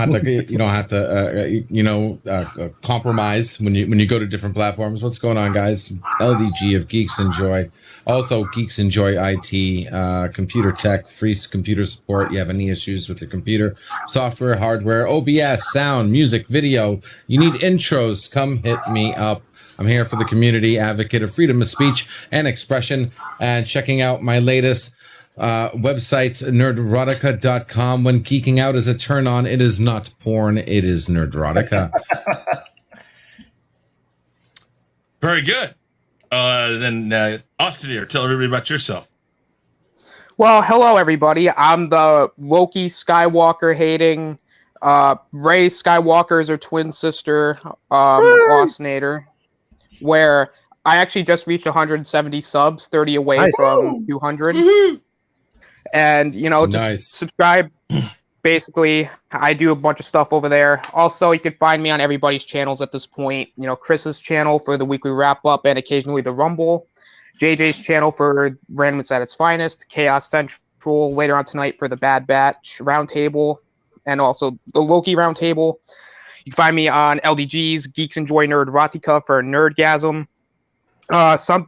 have to compromise when you go to different platforms. What's going on, guys? LDG of Geeks Enjoy. Also, Geeks Enjoy IT, computer tech, free computer support. You have any issues with your computer, software, hardware, OBS, sound, music, video. You need intros. Come hit me up. I'm here for the community, advocate of freedom of speech and expression, and checking out my latest website, nerdrotica.com. When geeking out is a turn on, it is not porn, it is nerdrotica. Very good. Then Austin here, tell everybody about yourself. Well, hello everybody. I'm the Loki Skywalker hating Rey Skywalker is her twin sister, Osnator, where I actually just reached 170 subs, 30 away from 200. And, just subscribe. Basically, I do a bunch of stuff over there. Also, you can find me on everybody's channels at this point. Chris's channel for the weekly wrap-up and occasionally the Rumble. JJ's channel for Randomness at its finest. Chaos Central later on tonight for the Bad Batch Roundtable. and also the Loki Roundtable. You can find me on LDG's Geeks Enjoy Nerdrotica for Nerdgasm.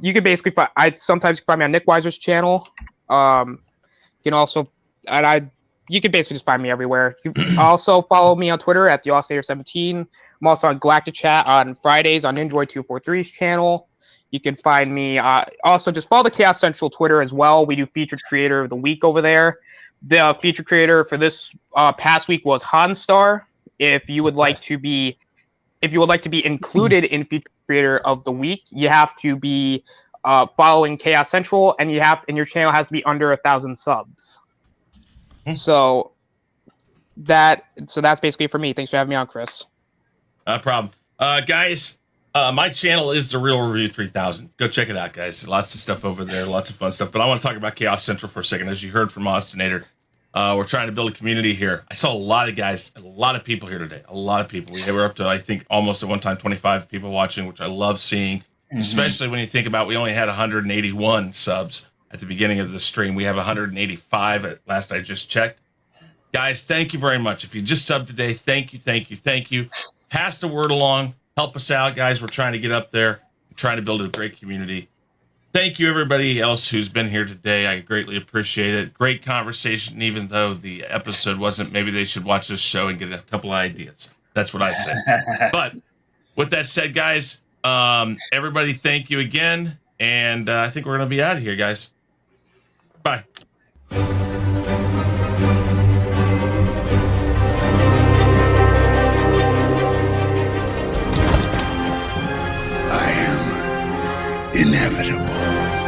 You can basically find. I sometimes find me on Nick Weiser's channel. You can also, you can basically just find me everywhere. You can also follow me on Twitter at the Oscillator 17. I'm also on Galactic Chat on Fridays on Enjoy 243's channel. You can find me. Also, just follow the Chaos Central Twitter as well. We do Featured Creator of the Week over there. The featured creator for this past week was Hanstar. If you would like to be included in Featured Creator of the Week, you have to be following Chaos Central, and your channel has to be under 1,000 subs. So that's basically it for me. Thanks for having me on, Chris. No problem. Guys, my channel is The Real Review 3000. Go check it out, guys. Lots of stuff over there, lots of fun stuff. But I want to talk about Chaos Central for a second. As you heard from Austinator, we're trying to build a community here. I saw a lot of guys, a lot of people here today. A lot of people. We were up to, I think, almost at one time 25 people watching, which I love seeing, especially when you think about we only had 181 subs at the beginning of the stream. We have 185 at last I just checked. Guys, thank you very much. If you just subbed today, thank you, thank you, thank you. Pass the word along. Help us out, guys. We're trying to get up there. We're trying to build a great community. Thank you, everybody else who's been here today. I greatly appreciate it. Great conversation, even though the episode wasn't. Maybe they should watch this show and get a couple of ideas. That's what I say. But with that said, guys, everybody, thank you again. And I think we're going to be out of here, guys. Bye.